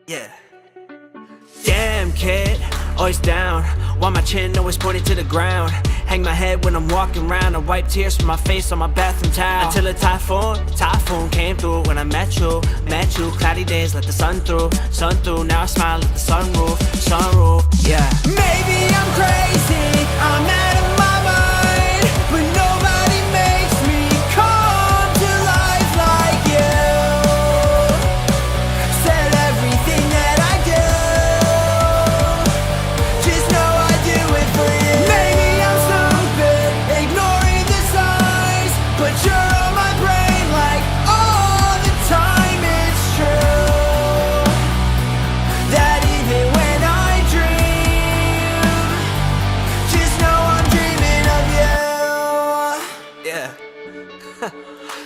Yeah. Damn kid, always down. While my chin always pointed to the ground. Hang my head when I'm walking around. I wipe tears from my face on my bathroom towel. Until a typhoon came through when I met you. Cloudy days, let the sun through. Now I smile at the sunroof. Yeah. Maybe I'm crazy, I'm out of my mind, but nobody makes me come to life like you. Said everything that I do, just know I do it for you. Maybe I'm stupid, ignoring the signs, but you're on my brain like all the time. It's true that even when I dream, just know I'm dreaming of you. Yeah.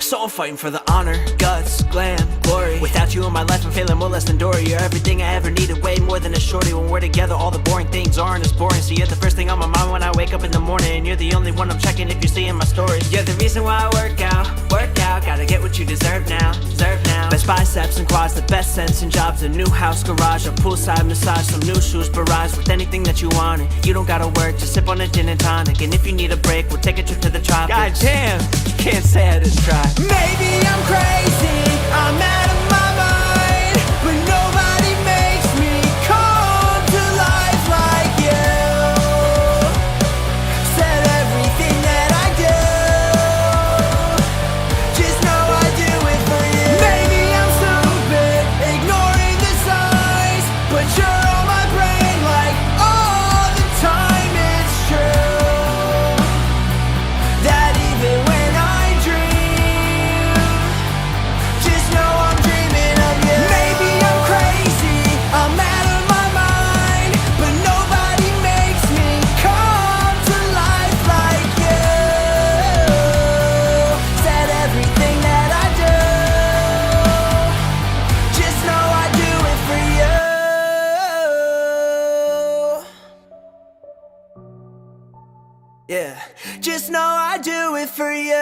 So I'm fighting for the honor, guts, glam, glory. Without you in my life, I'm feeling more less than Dory. You're everything I ever needed, way more than a shorty. When we're together, all the boring things aren't as boring. So you're the first thing on my mind when I wake up in the morning, and you're the only one I'm checking if you're seeing my stories. You're the reason why I work out. Gotta get what you deserve now. Best biceps and quads, the best sense in jobs, a new house, garage, a poolside massage, some new shoes, barrage, with anything that you wanted. You don't gotta work, just sip on a gin and tonic. And if you need a break, we'll take a trip to the tropics. God damn, you can't say I didn't try. Maybe I'm crazy, I'm out of my mind, but nobody makes me come to life like you. Said everything that I do, just know I do it for you. Maybe I'm stupid, ignoring the signs, but you're on my brain like all the time. It's true that even when I dream, just know I'm dreaming of you. Maybe I'm crazy, I'm out of my mind, but nobody makes me come to life like you. Said everything that I do, just know I do it for you. Yeah, just know I do it for you.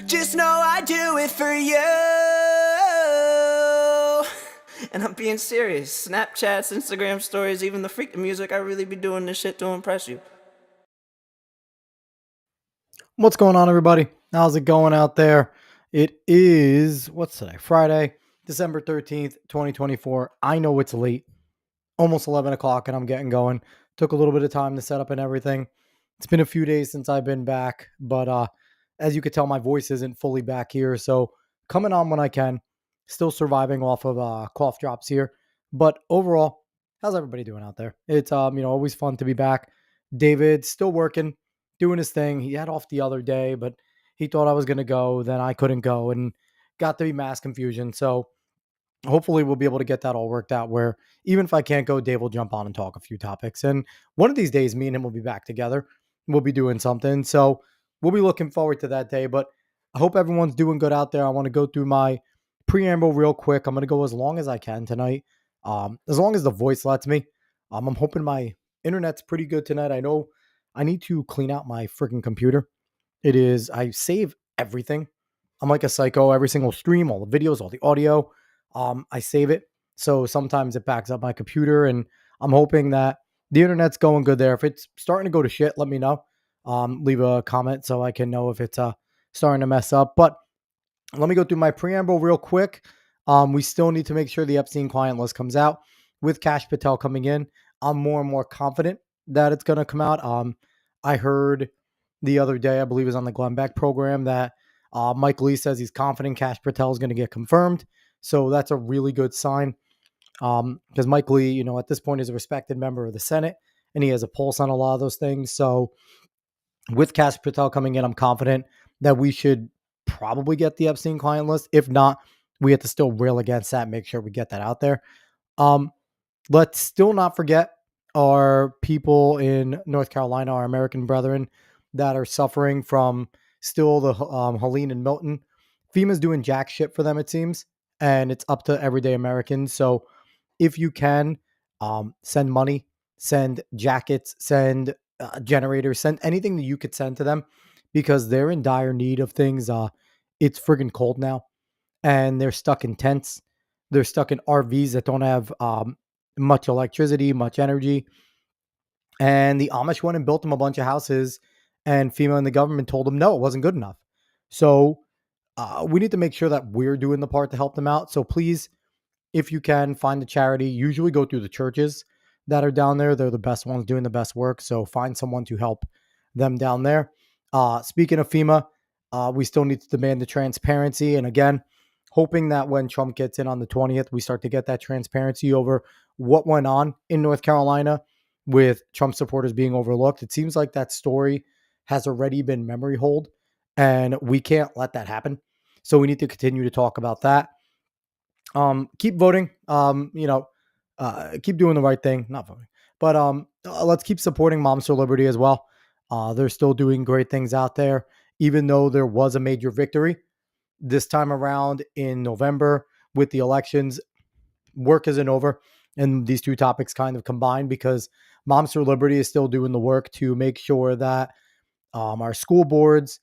Just know I do it for you. And I'm being serious. Snapchats, Instagram stories, even the freaking music, I really be doing this shit to impress you. What's going on, everybody? How's it going out there? It is, what's today? Friday, December 13th, 2024. I know it's late, almost 11 o'clock, and I'm getting going. Took a little bit of time to set up and everything. It's been a few days since I've been back, but as you could tell, my voice isn't fully back here. So coming on when I can, still surviving off of cough drops here. But overall, how's everybody doing out there? It's always fun to be back. David's still working, doing his thing. He had off the other day, but he thought I was going to go. Then I couldn't go and got to be mass confusion. So hopefully we'll be able to get that all worked out where even if I can't go, Dave will jump on and talk a few topics. And one of these days, me and him will be back together. We'll be doing something. So we'll be looking forward to that day. But I hope everyone's doing good out there. I want to go through my preamble real quick. I'm going to go as long as I can tonight, as long as the voice lets me. I'm hoping my internet's pretty good tonight. I know I need to clean out my freaking computer. I save everything. I'm like a psycho. Every single stream, all the videos, all the audio, I save it. So sometimes it backs up my computer, and I'm hoping that the internet's going good there. If it's starting to go to shit, let me know. Leave a comment so I can know if it's starting to mess up. But let me go through my preamble real quick. We still need to make sure the Epstein client list comes out. With Cash Patel coming in, I'm more and more confident that it's going to come out. I heard the other day, I believe it was on the Glenn Beck program, that Mike Lee says he's confident Cash Patel is going to get confirmed. So that's a really good sign, because Mike Lee, at this point is a respected member of the Senate, and he has a pulse on a lot of those things. So with Cash Patel coming in, I'm confident that we should probably get the Epstein client list. If not, we have to still rail against that, make sure we get that out there. Let's still not forget our people in North Carolina, our American brethren that are suffering from still the Helene and Milton. FEMA's doing jack shit for them, it seems, and it's up to everyday Americans. So if you can, send money, send jackets, send generators, send anything that you could send to them, because they're in dire need of things. It's friggin' cold now, and they're stuck in tents. They're stuck in RVs that don't have much electricity, much energy. And the Amish went and built them a bunch of houses, and FEMA and the government told them no, it wasn't good enough. So we need to make sure that we're doing the part to help them out. So please, if you can, find a charity. Usually go through the churches that are down there. They're the best ones doing the best work. So find someone to help them down there. Speaking of FEMA, we still need to demand the transparency. And again, hoping that when Trump gets in on the 20th, we start to get that transparency over what went on in North Carolina with Trump supporters being overlooked. It seems like that story has already been memory hold, and we can't let that happen. So we need to continue to talk about that. Keep voting. Keep doing the right thing. Not voting, but let's keep supporting Moms for Liberty as well. They're still doing great things out there, even though there was a major victory this time around in November with the elections. Work isn't over, and these two topics kind of combine because Moms for Liberty is still doing the work to make sure that our school boards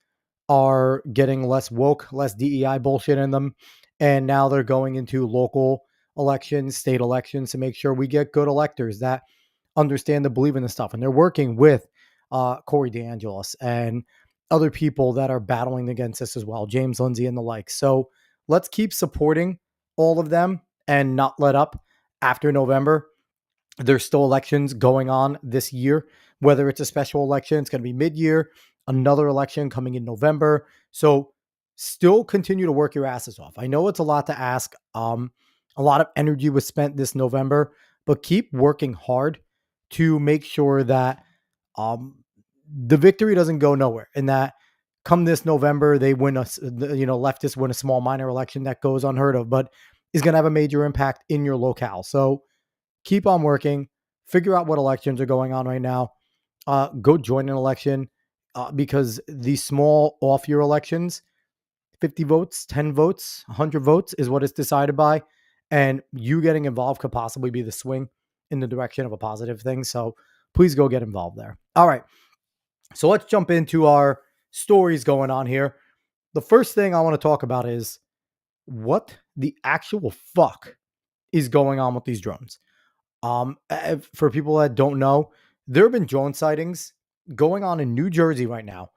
are getting less woke, less DEI bullshit in them. And now they're going into local elections, state elections to make sure we get good electors that understand and believe in this stuff. And they're working with Corey DeAngelis and other people that are battling against this as well, James Lindsay and the like. So let's keep supporting all of them and not let up after November. There's still elections going on this year, whether it's a special election, it's going to be mid-year, another election coming in November. So still continue to work your asses off. I know it's a lot to ask. A lot of energy was spent this November, but keep working hard to make sure that the victory doesn't go nowhere, and that come this November, they win leftists win a small minor election that goes unheard of, but is going to have a major impact in your locale. So keep on working, figure out what elections are going on right now. Go join an election because these small off year elections, 50 votes, 10 votes, 100 votes is what it's decided by. And you getting involved could possibly be the swing in the direction of a positive thing. So please go get involved there. All right. So let's jump into our stories going on here. The first thing I want to talk about is what the actual fuck is going on with these drones. For people that don't know, there have been drone sightings going on in New Jersey right now,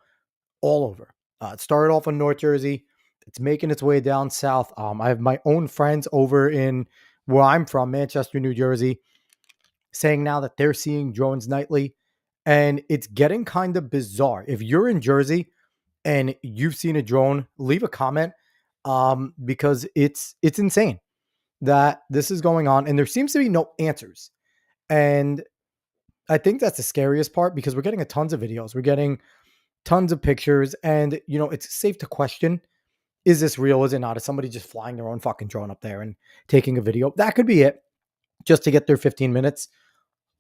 all over. It started off in North Jersey. It's making its way down south. I have my own friends over in where I'm from, Manchester, New Jersey, saying now that they're seeing drones nightly, and it's getting kind of bizarre. If you're in Jersey and you've seen a drone, leave a comment because it's insane that this is going on, and there seems to be no answers. And I think that's the scariest part because we're getting a tons of videos, we're getting tons of pictures, and it's safe to question: is this real? Is it not? Is somebody just flying their own fucking drone up there and taking a video? That could be it, just to get their 15 minutes.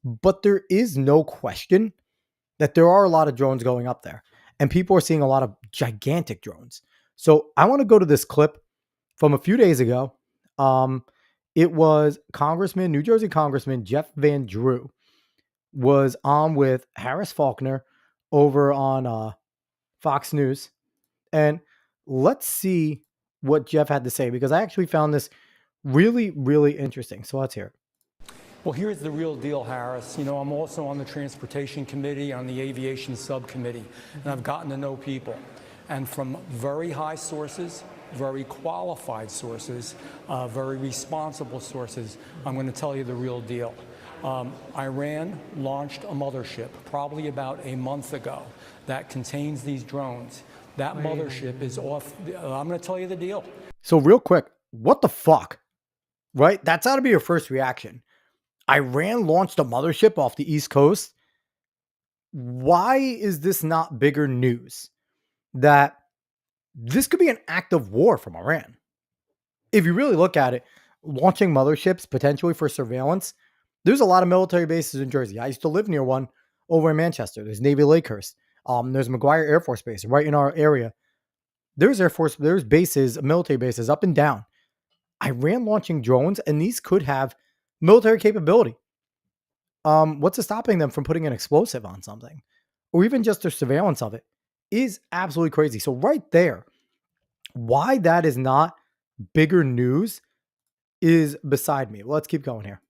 But there is no question that there are a lot of drones going up there, and people are seeing a lot of gigantic drones. So I want to go to this clip from a few days ago. It was New Jersey Congressman Jeff Van Drew was on with Harris Faulkner over on Fox News. And let's see what Jeff had to say, because I actually found this really, really interesting. So let's hear it. Well, here's the real deal, Harris. I'm also on the Transportation Committee, on the Aviation Subcommittee, and I've gotten to know people. And from very high sources, very qualified sources, very responsible sources, I'm going to tell you the real deal. Iran launched a mothership probably about a month ago that contains these drones. That mothership is off. I'm going to tell you the deal. So real quick, what the fuck? Right? That's got to be your first reaction. Iran launched a mothership off the East Coast. Why is this not bigger news? That this could be an act of war from Iran. If you really look at it, launching motherships potentially for surveillance, there's a lot of military bases in Jersey. I used to live near one over in Manchester. There's Navy Lakehurst. There's McGuire Air Force Base right in our area. There's bases, military bases up and down. Iran launching drones, and these could have military capability. What's stopping them from putting an explosive on something, or even just their surveillance of it? is absolutely crazy. So right there, why that is not bigger news is beside me. Let's keep going here.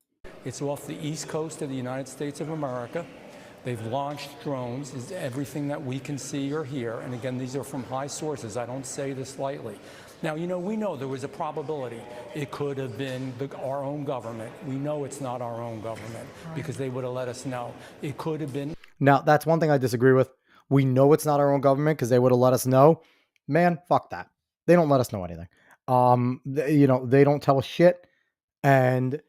It's off the east coast of the United States of America. They've launched drones, is everything that we can see or hear. And again, these are from high sources. I don't say this lightly. Now, we know there was a probability it could have been our own government. We know it's not our own government because they would have let us know. It could have been. Now, that's one thing I disagree with. We know it's not our own government because they would have let us know. Man, fuck that. They don't let us know anything. They don't tell us shit. And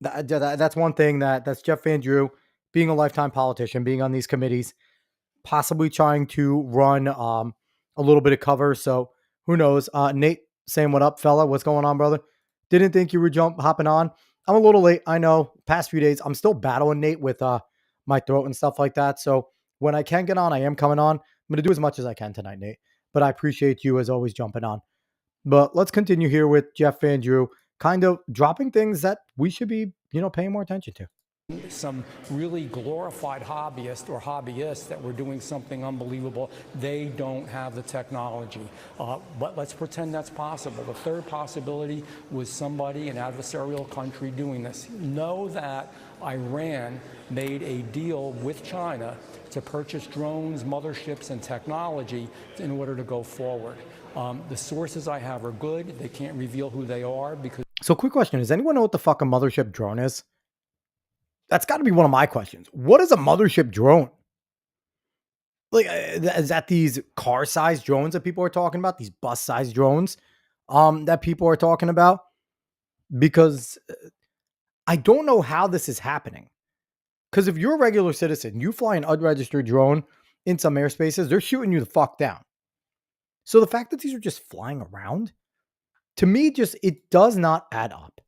that's one thing that's Jeff Van Drew, being a lifetime politician, being on these committees, possibly trying to run a little bit of cover. So who knows? Nate saying, what up, fella? What's going on, brother? Didn't think you were hopping on. I'm a little late. I know. Past few days, I'm still battling, Nate, with my throat and stuff like that. So when I can get on, I am coming on. I'm going to do as much as I can tonight, Nate. But I appreciate you as always jumping on. But let's continue here with Jeff Van Drew, kind of dropping things that we should be, paying more attention to. Some really glorified hobbyists that were doing something unbelievable. They don't have the technology. But let's pretend that's possible. The third possibility was somebody, an adversarial country, doing this. Know that Iran made a deal with China to purchase drones, motherships, and technology in order to go forward. The sources I have are good. They can't reveal who they are because. So quick question. Does anyone know what the fuck a mothership drone is? That's got to be one of my questions. What is a mothership drone? Like, is that these car-sized drones that people are talking about? These bus-sized drones that people are talking about? Because I don't know how this is happening. Because if you're a regular citizen, you fly an unregistered drone in some airspaces, they're shooting you the fuck down. So the fact that these are just flying around, to me, it does not add up.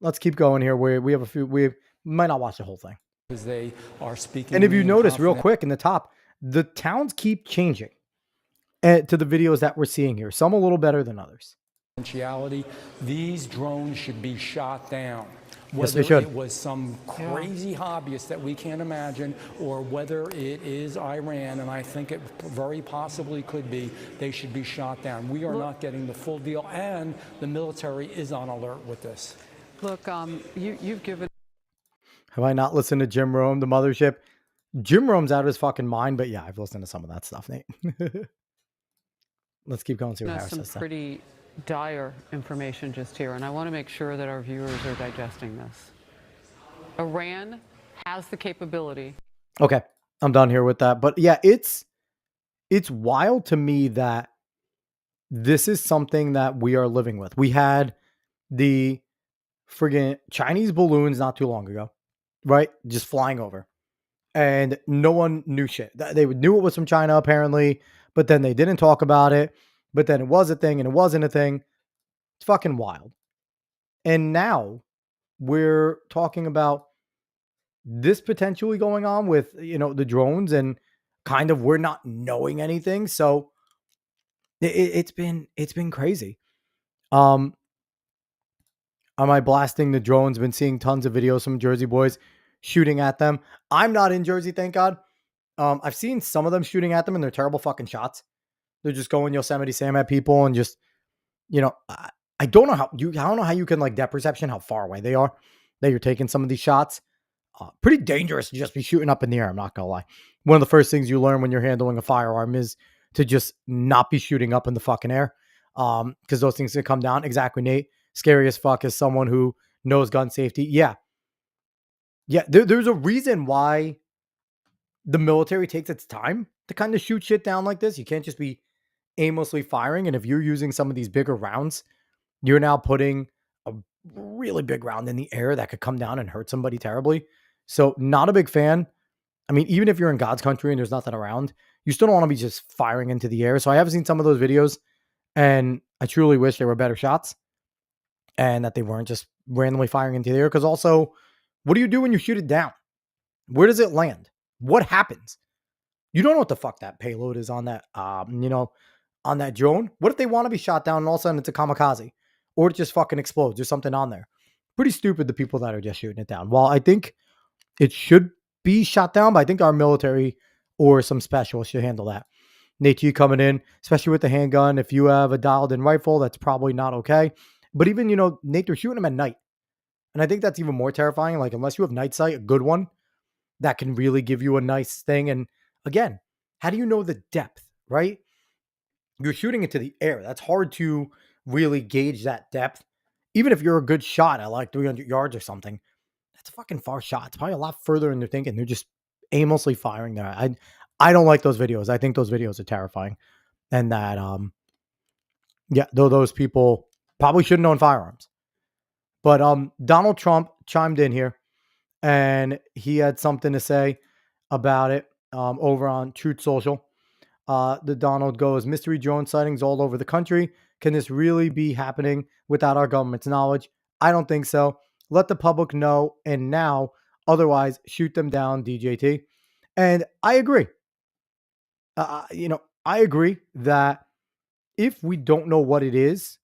Let's keep going here. We have a few. We might not watch the whole thing. Because they are speaking. And if you notice real quick in the top, the towns keep changing to the videos that we're seeing here. Some a little better than others. These drones should be shot down. Yes, they Whether should. it was some crazy hobbyist that we can't imagine, or whether it is Iran, and I think it very possibly could be, they should be shot down. We are not getting the full deal, and the military is on alert with this. Look, you've given. Have I not listened to Jim Rome, the mothership? Jim Rome's out of his fucking mind, but yeah, I've listened to some of that stuff, Nate. Let's keep going. See what Harris Some says. pretty dire information just here, and I want to make sure that our viewers are digesting this. Iran has the capability. Okay, I'm done here with that. But yeah, it's wild to me that this is something that we are living with. We had the friggin' Chinese balloons not too long ago, right? Just flying over. And no one knew shit. They knew it was from China, apparently, but then they didn't talk about it. But then it was a thing and it wasn't a thing. It's fucking wild. And now we're talking about this potentially going on with, the drones, and kind of we're not knowing anything. So it's been crazy. Am I blasting the drones? Been seeing tons of videos from Jersey boys shooting at them. I'm not in Jersey, thank God. I've seen some of them shooting at them, and they're terrible fucking shots. They're just going Yosemite Sam at people, and just, I don't know how you can like depth perception how far away they are that you're taking some of these shots. Pretty dangerous to just be shooting up in the air. I'm not gonna lie. One of the first things you learn when you're handling a firearm is to just not be shooting up in the fucking air. Because those things can come down. Exactly, Nate. Scary as fuck as someone who knows gun safety. Yeah. There's a reason why the military takes its time to kind of shoot shit down like this. You can't just be aimlessly firing. And if you're using some of these bigger rounds, you're now putting a really big round in the air that could come down and hurt somebody terribly. So not a big fan. I mean, even if you're in God's country and there's nothing around, you still don't want to be just firing into the air. So I have seen some of those videos, and I truly wish they were better shots and that they weren't just randomly firing into the air. Because also, what do you do when you shoot it down? Where does it land? What happens? You don't know what the fuck that payload is on that, on that drone. What if they want to be shot down and all of a sudden it's a kamikaze, or it just fucking explodes? There's something on there. Pretty stupid, the people that are just shooting it down. Well, I think it should be shot down, but I think our military or some specialists should handle that. Nate, you coming in, especially with the handgun. If you have a dialed in rifle, that's probably not okay. But even, Nate, they're shooting them at night. And I think that's even more terrifying. Like, unless you have night sight, a good one that can really give you a nice thing. And again, how do you know the depth, right? You're shooting into the air. That's hard to really gauge that depth. Even if you're a good shot at like 300 yards or something, that's a fucking far shot. It's probably a lot further than they're thinking. They're just aimlessly firing there. I don't like those videos. I think those videos are terrifying. And that yeah, though those people probably shouldn't own firearms. But Donald Trump chimed in here and he had something to say about it over on Truth Social. The Donald goes, mystery drone sightings all over the country. Can this really be happening without our government's knowledge? I don't think so. Let the public know and now, otherwise shoot them down, DJT. And I agree. I agree that if we don't know what it is,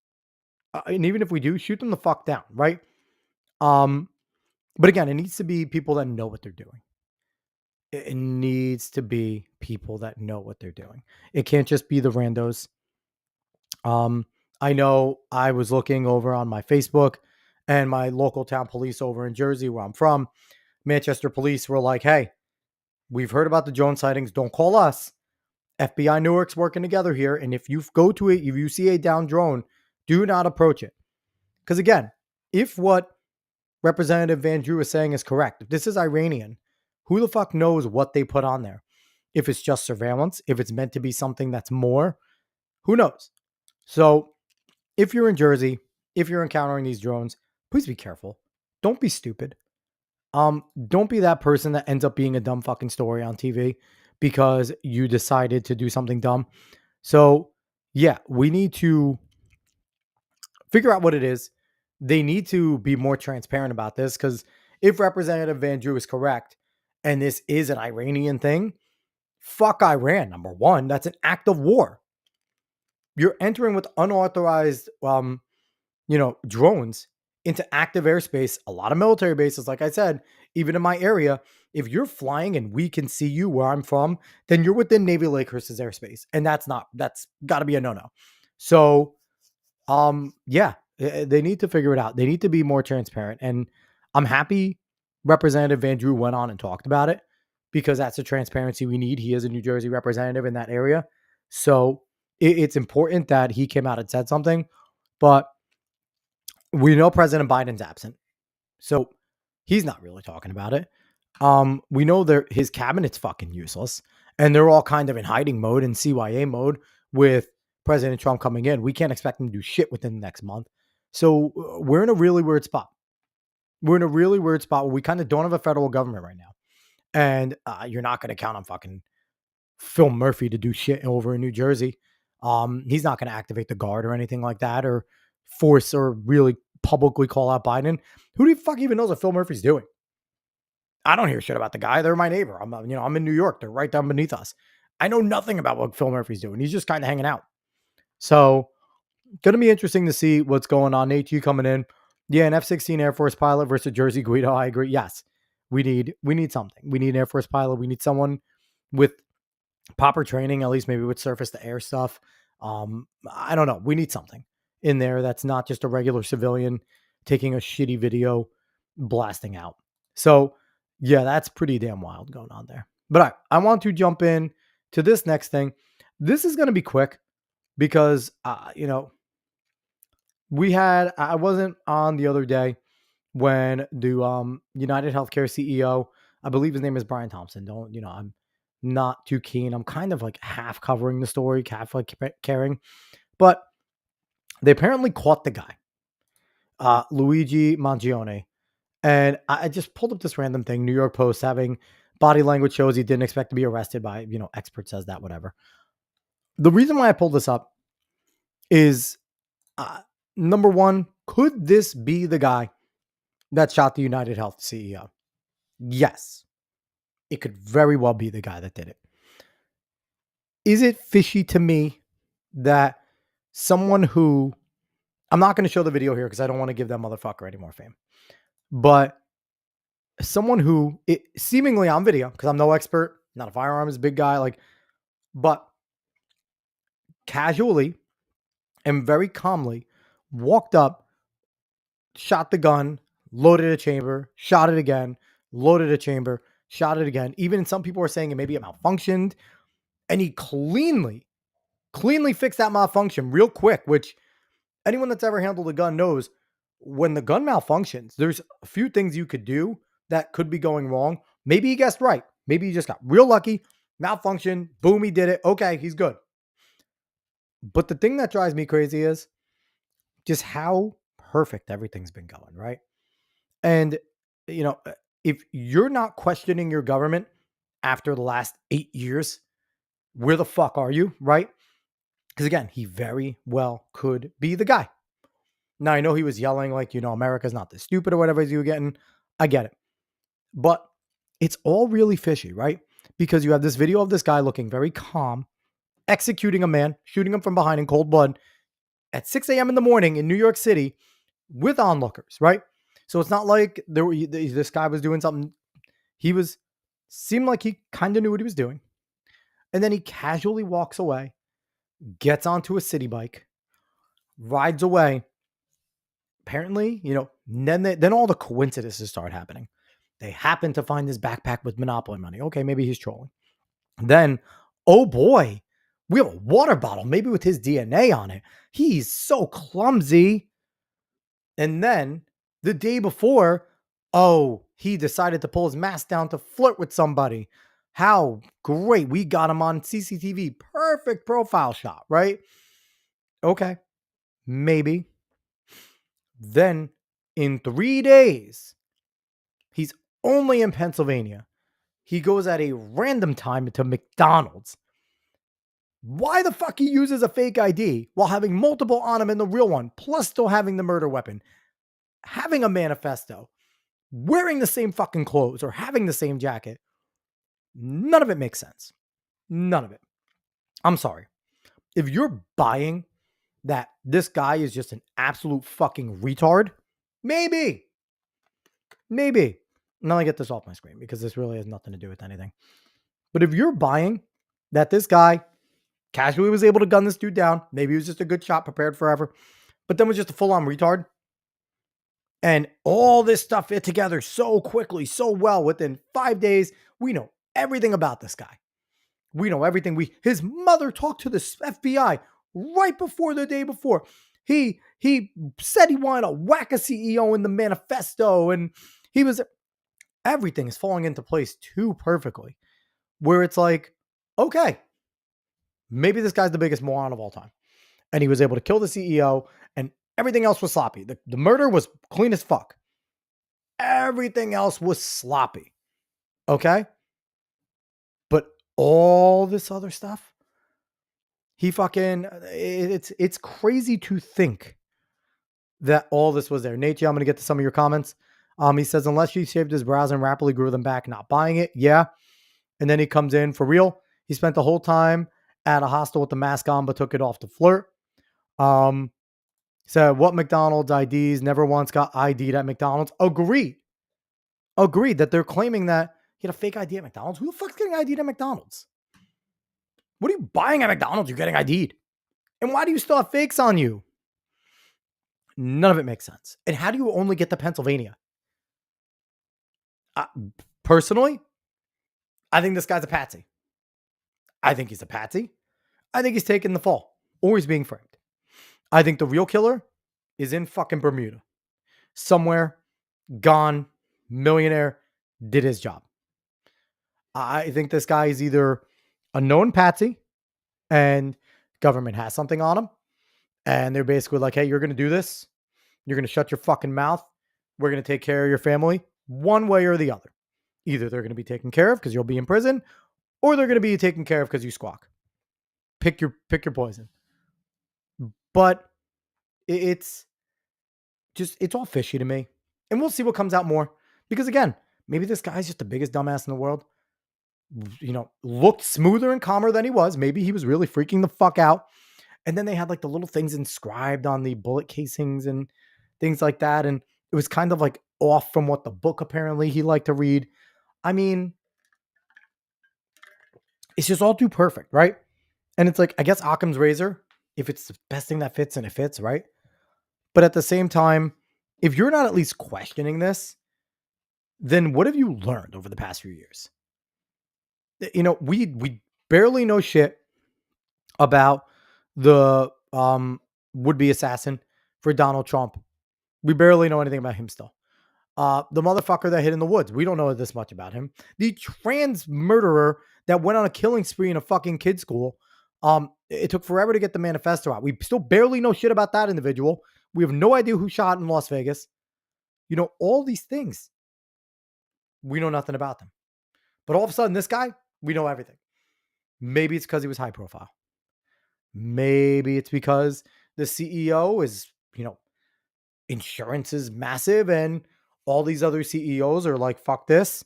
and even if we do, shoot them the fuck down, right? Um, but again, it needs to be people that know what they're doing. It needs to be people that know what they're doing. It can't just be the randos. I know I was looking over on my Facebook and my local town police over in Jersey, where I'm from, Manchester police were like, hey, we've heard about the drone sightings. Don't call us. FBI Newark's working together here. And if you go to it, if you see a down drone, do not approach it. Because again, if what Representative Van Drew is saying is correct, if this is Iranian, who the fuck knows what they put on there? If it's just surveillance, if it's meant to be something that's more, who knows? So if you're in Jersey, if you're encountering these drones, please be careful. Don't be stupid. Don't be that person that ends up being a dumb fucking story on TV because you decided to do something dumb. So yeah, we need to figure out what it is. They need to be more transparent about this because if Representative Van Drew is correct and this is an Iranian thing, fuck Iran, number one. That's an act of war. You're entering with unauthorized, drones into active airspace. A lot of military bases, like I said, even in my area, if you're flying and we can see you where I'm from, then you're within Navy Lakehurst's airspace. And that's got to be a no-no. So, yeah, they need to figure it out. They need to be more transparent. And I'm happy Representative Van Drew went on and talked about it because that's the transparency we need. He is a New Jersey representative in that area. So it's important that he came out and said something, but we know President Biden's absent. So he's not really talking about it. We know his cabinet's fucking useless and they're all kind of in hiding mode and CYA mode with President Trump coming in. We can't expect him to do shit within the next month. So we're in a really weird spot. We're in a really weird spot where we kind of don't have a federal government right now. And you're not going to count on fucking Phil Murphy to do shit over in New Jersey. He's not going to activate the guard or anything like that or force or really publicly call out Biden. Who the fuck even knows what Phil Murphy's doing? I don't hear shit about the guy. They're my neighbor. I'm in New York. They're right down beneath us. I know nothing about what Phil Murphy's doing. He's just kind of hanging out. So, going to be interesting to see what's going on. Nate, you coming in? Yeah, an F-16 Air Force pilot versus Jersey Guido. I agree. Yes, we need something. We need an Air Force pilot. We need someone with proper training, at least maybe with surface to air stuff. I don't know. We need something in there that's not just a regular civilian taking a shitty video blasting out. So yeah, that's pretty damn wild going on there. But I want to jump in to this next thing. This is going to be quick because, I wasn't on the other day when the United Healthcare CEO, I believe his name is Brian Thompson. I'm not too keen. I'm kind of like half covering the story, half like caring, but they apparently caught the guy, Luigi Mangione. And I just pulled up this random thing. New York Post having body language shows he didn't expect to be arrested by, expert says that, whatever. The reason why I pulled this up is number one, could this be the guy that shot the United Health CEO? Yes, it could very well be the guy that did it. Is it fishy to me that someone who, I'm not going to show the video here because I don't want to give that motherfucker any more fame, but someone who seemingly on video, because I'm no expert, not a firearms big guy, but casually and very calmly walked up, shot the gun, loaded a chamber, shot it again, loaded a chamber, shot it again. Even some people were saying maybe it malfunctioned. And he cleanly fixed that malfunction real quick, which anyone that's ever handled a gun knows when the gun malfunctions, there's a few things you could do that could be going wrong. Maybe he guessed right. Maybe he just got real lucky, malfunction, boom, he did it. Okay, he's good. But the thing that drives me crazy is just how perfect everything's been going, right? And, you know, if you're not questioning your government after the last 8 years, where the fuck are you, right? Because again, he very well could be the guy. Now, I know he was yelling like, America's not this stupid or whatever you were getting. I get it. But it's all really fishy, right? Because you have this video of this guy looking very calm, executing a man, shooting him from behind in cold blood at 6 a.m. in the morning in New York City with onlookers, right? So it's not like this guy was doing something. Seemed like he kind of knew what he was doing. And then he casually walks away, gets onto a city bike, rides away. Apparently, then all the coincidences start happening. They happen to find this backpack with Monopoly money. Okay, maybe he's trolling. Then, oh boy, we have a water bottle, maybe with his DNA on it. He's so clumsy. And then the day before, oh, he decided to pull his mask down to flirt with somebody. How great. We got him on CCTV. Perfect profile shot, right? Okay, maybe. Then in 3 days, he's only in Pennsylvania. He goes at a random time to McDonald's. Why the fuck he uses a fake ID while having multiple on him in the real one, plus still having the murder weapon, having a manifesto, wearing the same fucking clothes or having the same jacket? None of it makes sense. None of it. I'm sorry. If you're buying that this guy is just an absolute fucking retard, maybe. Now I get this off my screen because this really has nothing to do with anything. But if you're buying that this guy casually was able to gun this dude down, maybe he was just a good shot, prepared forever, but then was just a full-on retard, and all this stuff fit together so quickly, so well, within 5 days, we know everything about this guy. We know everything. His mother talked to the FBI right before the day before. He said he wanted to whack a CEO in the manifesto, and everything is falling into place too perfectly, where it's like, okay, maybe this guy's the biggest moron of all time. And he was able to kill the CEO, and everything else was sloppy. The murder was clean as fuck. Everything else was sloppy. Okay? But all this other stuff, it's crazy to think that all this was there. Nate, I'm going to get to some of your comments. He says, unless he shaved his brows and rapidly grew them back, not buying it. Yeah. And then he comes in for real. He spent the whole time at a hostel with the mask on, but took it off to flirt. Said, what McDonald's IDs? Never once got ID'd at McDonald's. Agreed that they're claiming that he had a fake ID at McDonald's. Who the fuck's getting ID'd at McDonald's? What are you buying at McDonald's? You're getting ID'd. And why do you still have fakes on you? None of it makes sense. And how do you only get to Pennsylvania? Personally, I think this guy's a patsy. I think he's a patsy. I think he's taking the fall, or he's being framed. I think the real killer is in fucking Bermuda. Somewhere, gone, millionaire, did his job. I think this guy is either a known patsy and government has something on him, and they're basically like, hey, you're going to do this. You're going to shut your fucking mouth. We're going to take care of your family one way or the other. Either they're going to be taken care of because you'll be in prison, or they're going to be taken care of because you squawk. Pick your poison. But it's all fishy to me. And we'll see what comes out more. Because again, maybe this guy's just the biggest dumbass in the world. Looked smoother and calmer than he was. Maybe he was really freaking the fuck out. And then they had like the little things inscribed on the bullet casings and things like that. And it was kind of like off from what the book apparently he liked to read. I mean, it's just all too perfect, right? And it's like, I guess Occam's razor, if it's the best thing that fits and it fits, right? But at the same time, if you're not at least questioning then what have you learned over the past few years? We barely know shit about the would-be assassin for Donald Trump. We barely know anything about him still. The motherfucker that hid in the woods. We don't know this much about him. The trans murderer that went on a killing spree in a fucking kid's school. It took forever to get the manifesto out. We still barely know shit about that individual. We have no idea who shot in Las Vegas. All these things. We know nothing about them. But all of a sudden, this guy, we know everything. Maybe it's because he was high profile. Maybe it's because the CEO is, insurance is massive and all these other CEOs are like, fuck this.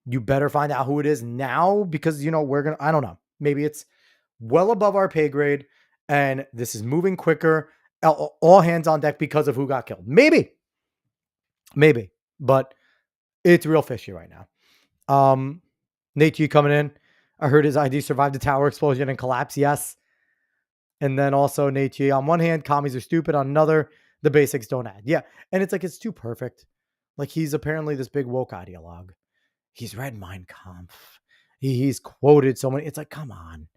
You better find out who it is now because, I don't know. Maybe it's well above our pay grade and this is moving quicker. All hands on deck because of who got killed. Maybe. But it's real fishy right now. Nate G coming in. I heard his ID survived the tower explosion and collapse. Yes. And then also Nate G. On one hand, commies are stupid. On another, the basics don't add. Yeah. And it's like, it's too perfect. Like he's apparently this big woke ideologue. He's read Mein Kampf. He's quoted so many. It's like, come on.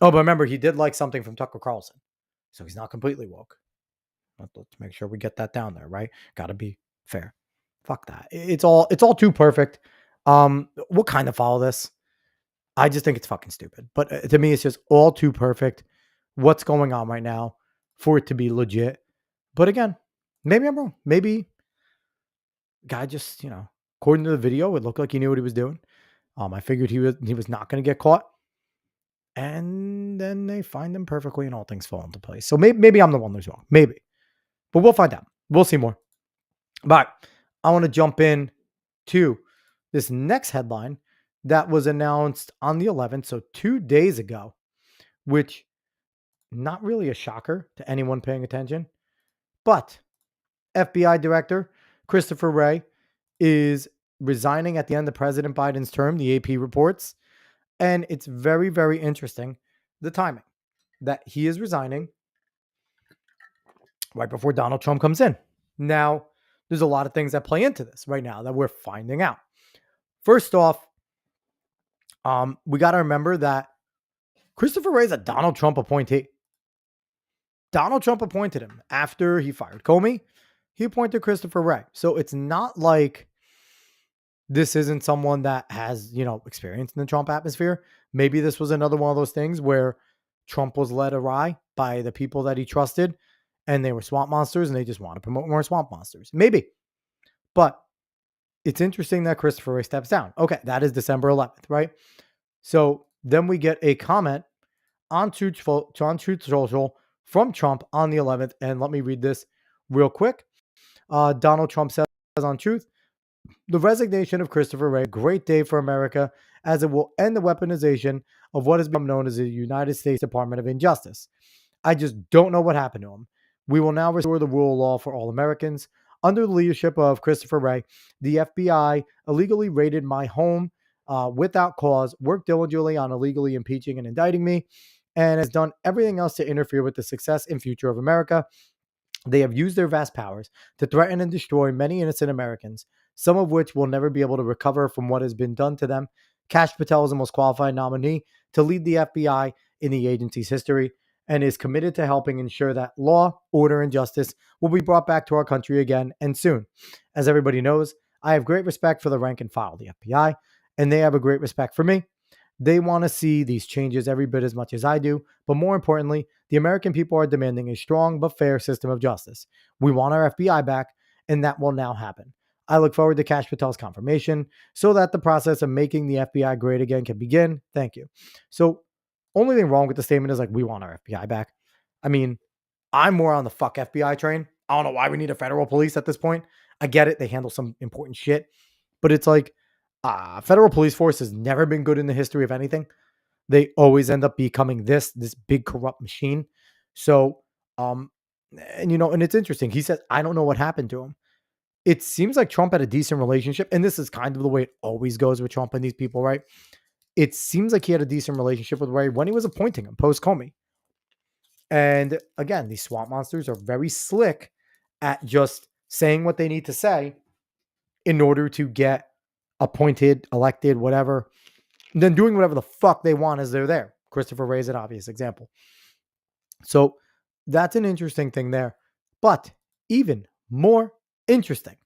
Oh, but remember, he did like something from Tucker Carlson. So he's not completely woke. Let's make sure we get that down there, right? Got to be fair. Fuck that. It's all too perfect. We'll kind of follow this. I just think it's fucking stupid. But to me, it's just all too perfect. What's going on right now for it to be legit. But again, maybe I'm wrong. Maybe guy just, according to the video, it looked like he knew what he was doing. I figured he was not going to get caught. And then they find him perfectly and all things fall into place. So maybe I'm the one who's wrong. Maybe. But we'll find out. We'll see more. But I want to jump in to this next headline that was announced on the 11th, so 2 days ago, which not really a shocker to anyone paying attention, but FBI Director Christopher Wray is resigning at the end of President Biden's term, the AP reports. And it's very, very interesting, the timing that he is resigning right before Donald Trump comes in. Now, there's a lot of things that play into this right now that we're finding out. First off, we got to remember that Christopher Wray is a Donald Trump appointee. Donald Trump appointed him after he fired Comey. He appointed Christopher Wray. So it's not like this isn't someone that has, experience in the Trump atmosphere. Maybe this was another one of those things where Trump was led awry by the people that he trusted and they were swamp monsters and they just want to promote more swamp monsters. Maybe. But it's interesting that Christopher Wray steps down. Okay, that is December 11th, right? So then we get a comment on Truth Social from Trump on the 11th. And let me read this real quick. Donald Trump says on Truth, the resignation of Christopher Wray, a great day for America, as it will end the weaponization of what has become known as the United States Department of Injustice. I just don't know what happened to him. We will now restore the rule of law for all Americans. Under the leadership of Christopher Wray, the FBI illegally raided my home without cause, worked diligently on illegally impeaching and indicting me, and has done everything else to interfere with the success and future of America. They have used their vast powers to threaten and destroy many innocent Americans, some of which will never be able to recover from what has been done to them. Kash Patel is the most qualified nominee to lead the FBI in the agency's history and is committed to helping ensure that law, order, and justice will be brought back to our country again and soon. As everybody knows, I have great respect for the rank and file of the FBI, and they have a great respect for me. They want to see these changes every bit as much as I do, but more importantly, the American people are demanding a strong but fair system of justice. We want our FBI back, and that will now happen. I look forward to Kash Patel's confirmation so that the process of making the FBI great again can begin. Thank you. So, only thing wrong with the statement is we want our FBI back. I mean, I'm more on the fuck FBI train. I don't know why we need a federal police at this point. I get it. They handle some important shit, but it's federal police force has never been good in the history of anything. They always end up becoming this big corrupt machine. So, and it's interesting. He says, I don't know what happened to him. It seems like Trump had a decent relationship. And this is kind of the way it always goes with Trump and these people, right? it seems like he had a decent relationship with Ray when he was appointing him post Comey. And again, these swamp monsters are very slick at just saying what they need to say in order to get appointed, elected, whatever, and then doing whatever the fuck they want as they're there. Christopher Wray is an obvious example. So that's an interesting thing there. But even more interesting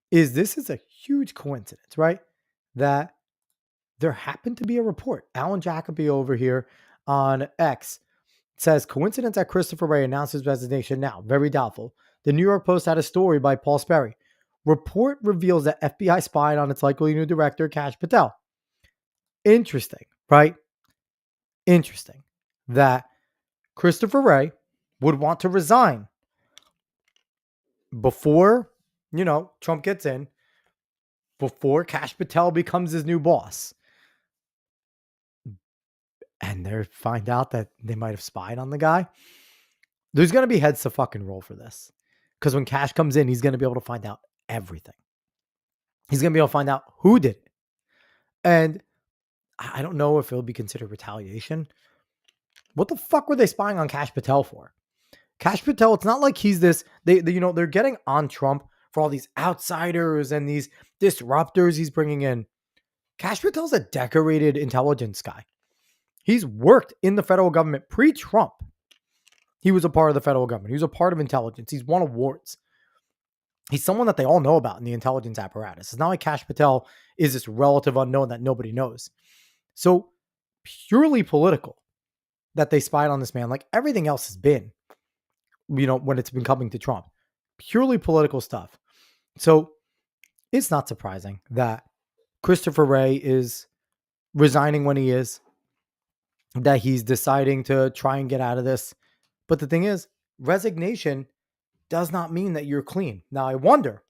is this is a huge coincidence, right? That there happened to be a report. Alan Jacoby over here on X says, coincidence that Christopher Wray announced his resignation now. Very doubtful. The New York Post had a story by Paul Sperry. Report reveals that FBI spied on its likely new director, Kash Patel. Interesting, right? Interesting that Christopher Wray would want to resign before, Trump gets in, before Kash Patel becomes his new boss. And they find out that they might have spied on the guy. There's going to be heads to fucking roll for this. Because when Kash comes in, he's going to be able to find out everything. He's going to be able to find out who did it. And I don't know if it'll be considered retaliation. What the fuck were they spying on Kash Patel for? Kash Patel, it's not like he's this, they're getting on Trump for all these outsiders and these disruptors he's bringing in. Kash Patel's a decorated intelligence guy. He's worked in the federal government pre-Trump. He was a part of the federal government. He was a part of intelligence. He's won awards. He's someone that they all know about in the intelligence apparatus. It's not like Kash Patel is this relative unknown that nobody knows. So purely political that they spied on this man, like everything else has been, when it's been coming to Trump. Purely political stuff. So it's not surprising that Christopher Wray is resigning when he is, that he's deciding to try and get out of this. But the thing is, resignation does not mean that you're clean. Now, I wonder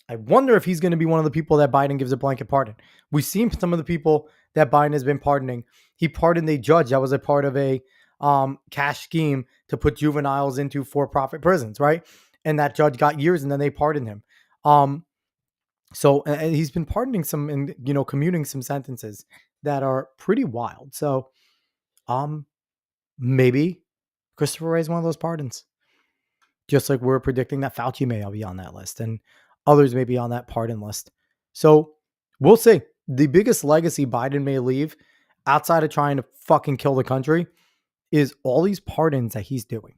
if he's going to be one of the people that Biden gives a blanket pardon. We've seen some of the people that Biden has been pardoning. He pardoned a judge that was a part of a cash scheme to put juveniles into for-profit prisons, right? And that judge got years, and then they pardoned him. So and he's been pardoning some and commuting some sentences that are pretty wild. So maybe Christopher Wray is one of those pardons. Just like we're predicting that Fauci may be on that list and others may be on that pardon list. So we'll see. The biggest legacy Biden may leave outside of trying to fucking kill the country is all these pardons that he's doing.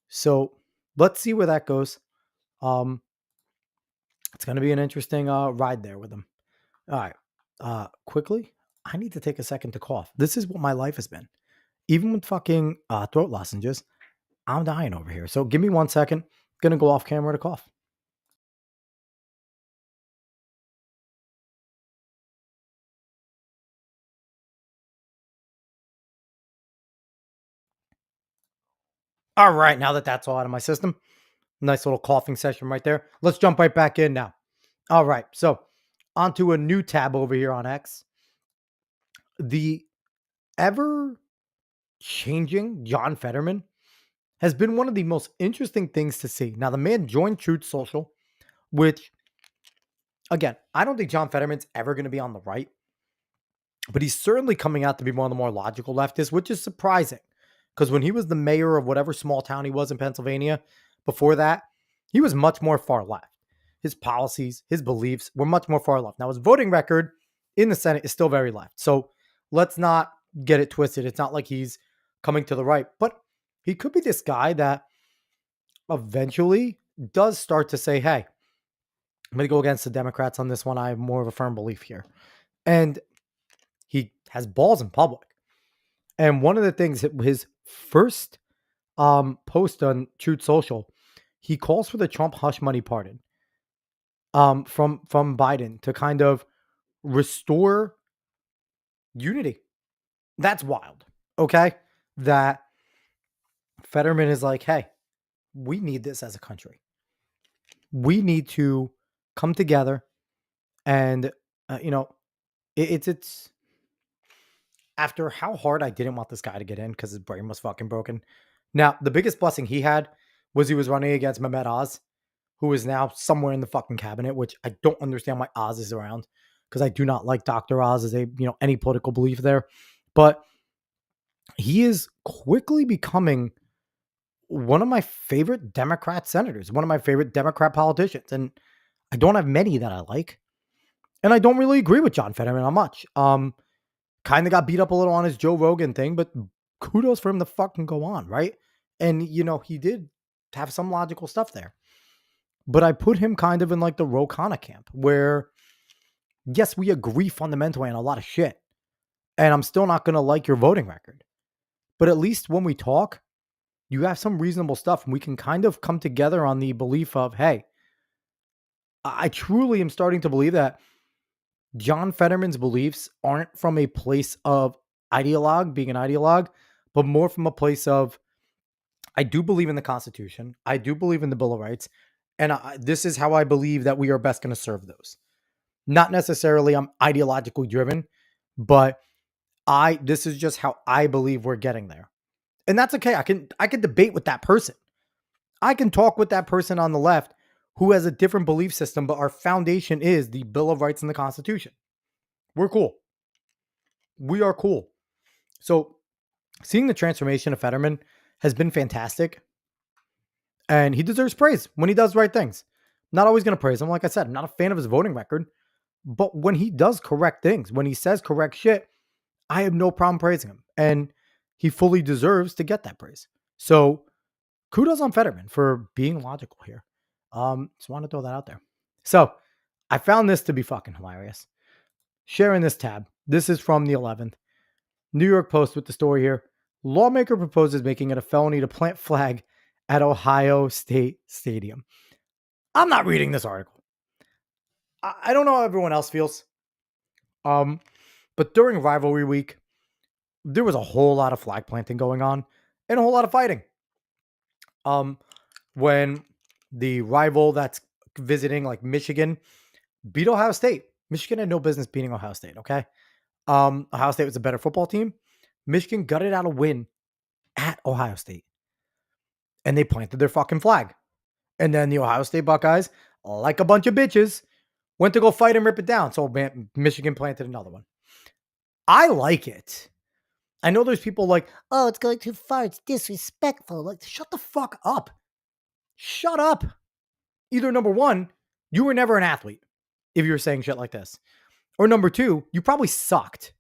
So let's see where that goes. It's going to be an interesting ride there with him. All right. Quickly, I need to take a second to cough. This is what my life has been. Even with fucking throat lozenges, I'm dying over here. So give me 1 second. Going to go off camera to cough. All right. Now that that's all out of my system, nice little coughing session right there. Let's jump right back in now. All right. So onto a new tab over here on X. The ever changing John Fetterman has been one of the most interesting things to see. Now, the man joined Truth Social, which, again, I don't think John Fetterman's ever going to be on the right, but he's certainly coming out to be one of the more logical leftists, which is surprising because when he was the mayor of whatever small town he was in Pennsylvania, before that, he was much more far left. His policies, his beliefs were much more far left. Now, his voting record in the Senate is still very left. So let's not get it twisted. It's not like he's coming to the right, but he could be this guy that eventually does start to say, hey, I'm going to go against the Democrats on this one. I have more of a firm belief here. And he has balls in public. And one of the things, his first post on Truth Social, he calls for the Trump hush money pardon from Biden to kind of restore unity. That's wild. Okay? That Fetterman is like, hey, we need this as a country. We need to come together and, it's after how hard I didn't want this guy to get in because his brain was fucking broken. Now, the biggest blessing he had was he was running against Mehmet Oz, who is now somewhere in the fucking cabinet, which I don't understand why Oz is around because I do not like Dr. Oz as any political belief there. But he is quickly becoming one of my favorite Democrat senators, one of my favorite Democrat politicians. And I don't have many that I like. And I don't really agree with John Fetterman on much. Kind of got beat up a little on his Joe Rogan thing, but kudos for him to fucking go on, right? And, he did have some logical stuff there. But I put him kind of in like the Ro Khanna camp where, yes, we agree fundamentally on a lot of shit. And I'm still not going to like your voting record. But at least when we talk, you have some reasonable stuff and we can kind of come together on the belief of, hey, I truly am starting to believe that John Fetterman's beliefs aren't from a place of being an ideologue, but more from a place of, I do believe in the Constitution. I do believe in the Bill of Rights. And this is how I believe that we are best going to serve those. Not necessarily I'm ideologically driven, but this is just how I believe we're getting there. And that's okay. I can debate with that person. I can talk with that person on the left who has a different belief system, but our foundation is the Bill of Rights and the Constitution. We're cool. We are cool. So seeing the transformation of Fetterman has been fantastic. And he deserves praise when he does right things. Not always going to praise him. Like I said, I'm not a fan of his voting record. But when he does correct things, when he says correct shit, I have no problem praising him. And he fully deserves to get that praise. So kudos on Fetterman for being logical here. Just want to throw that out there. So I found this to be fucking hilarious. Sharing this tab. This is from the 11th. New York Post with the story here. Lawmaker proposes making it a felony to plant flag at Ohio State Stadium. I'm not reading this article. I don't know how everyone else feels. But during rivalry week, there was a whole lot of flag planting going on and a whole lot of fighting. When the rival that's visiting, like Michigan, beat Ohio State. Michigan had no business beating Ohio State, okay? Ohio State was a better football team. Michigan gutted out a win at Ohio State. And they planted their fucking flag. And then the Ohio State Buckeyes, like a bunch of bitches, went to go fight and rip it down. So Michigan planted another one. I like it. I know there's people like, oh, it's going too far. It's disrespectful. Like, shut the fuck up. Shut up. Either number one, you were never an athlete if you were saying shit like this. Or number two, you probably sucked.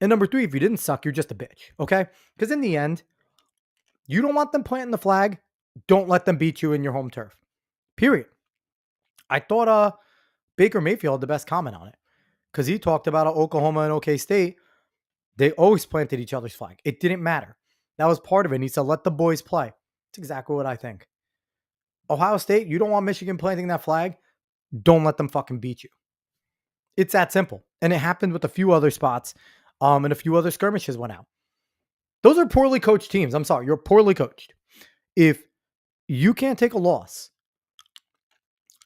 And number three, if you didn't suck, you're just a bitch. Okay? Because in the end, you don't want them planting the flag. Don't let them beat you in your home turf. Period. I thought Baker Mayfield had the best comment on it. Because he talked about Oklahoma and OK State. They always planted each other's flag. It didn't matter. That was part of it. And he said, let the boys play. That's exactly what I think. Ohio State, you don't want Michigan planting that flag. Don't let them fucking beat you. It's that simple. And it happened with a few other spots. And a few other skirmishes went out. Those are poorly coached teams. I'm sorry. You're poorly coached. If you can't take a loss,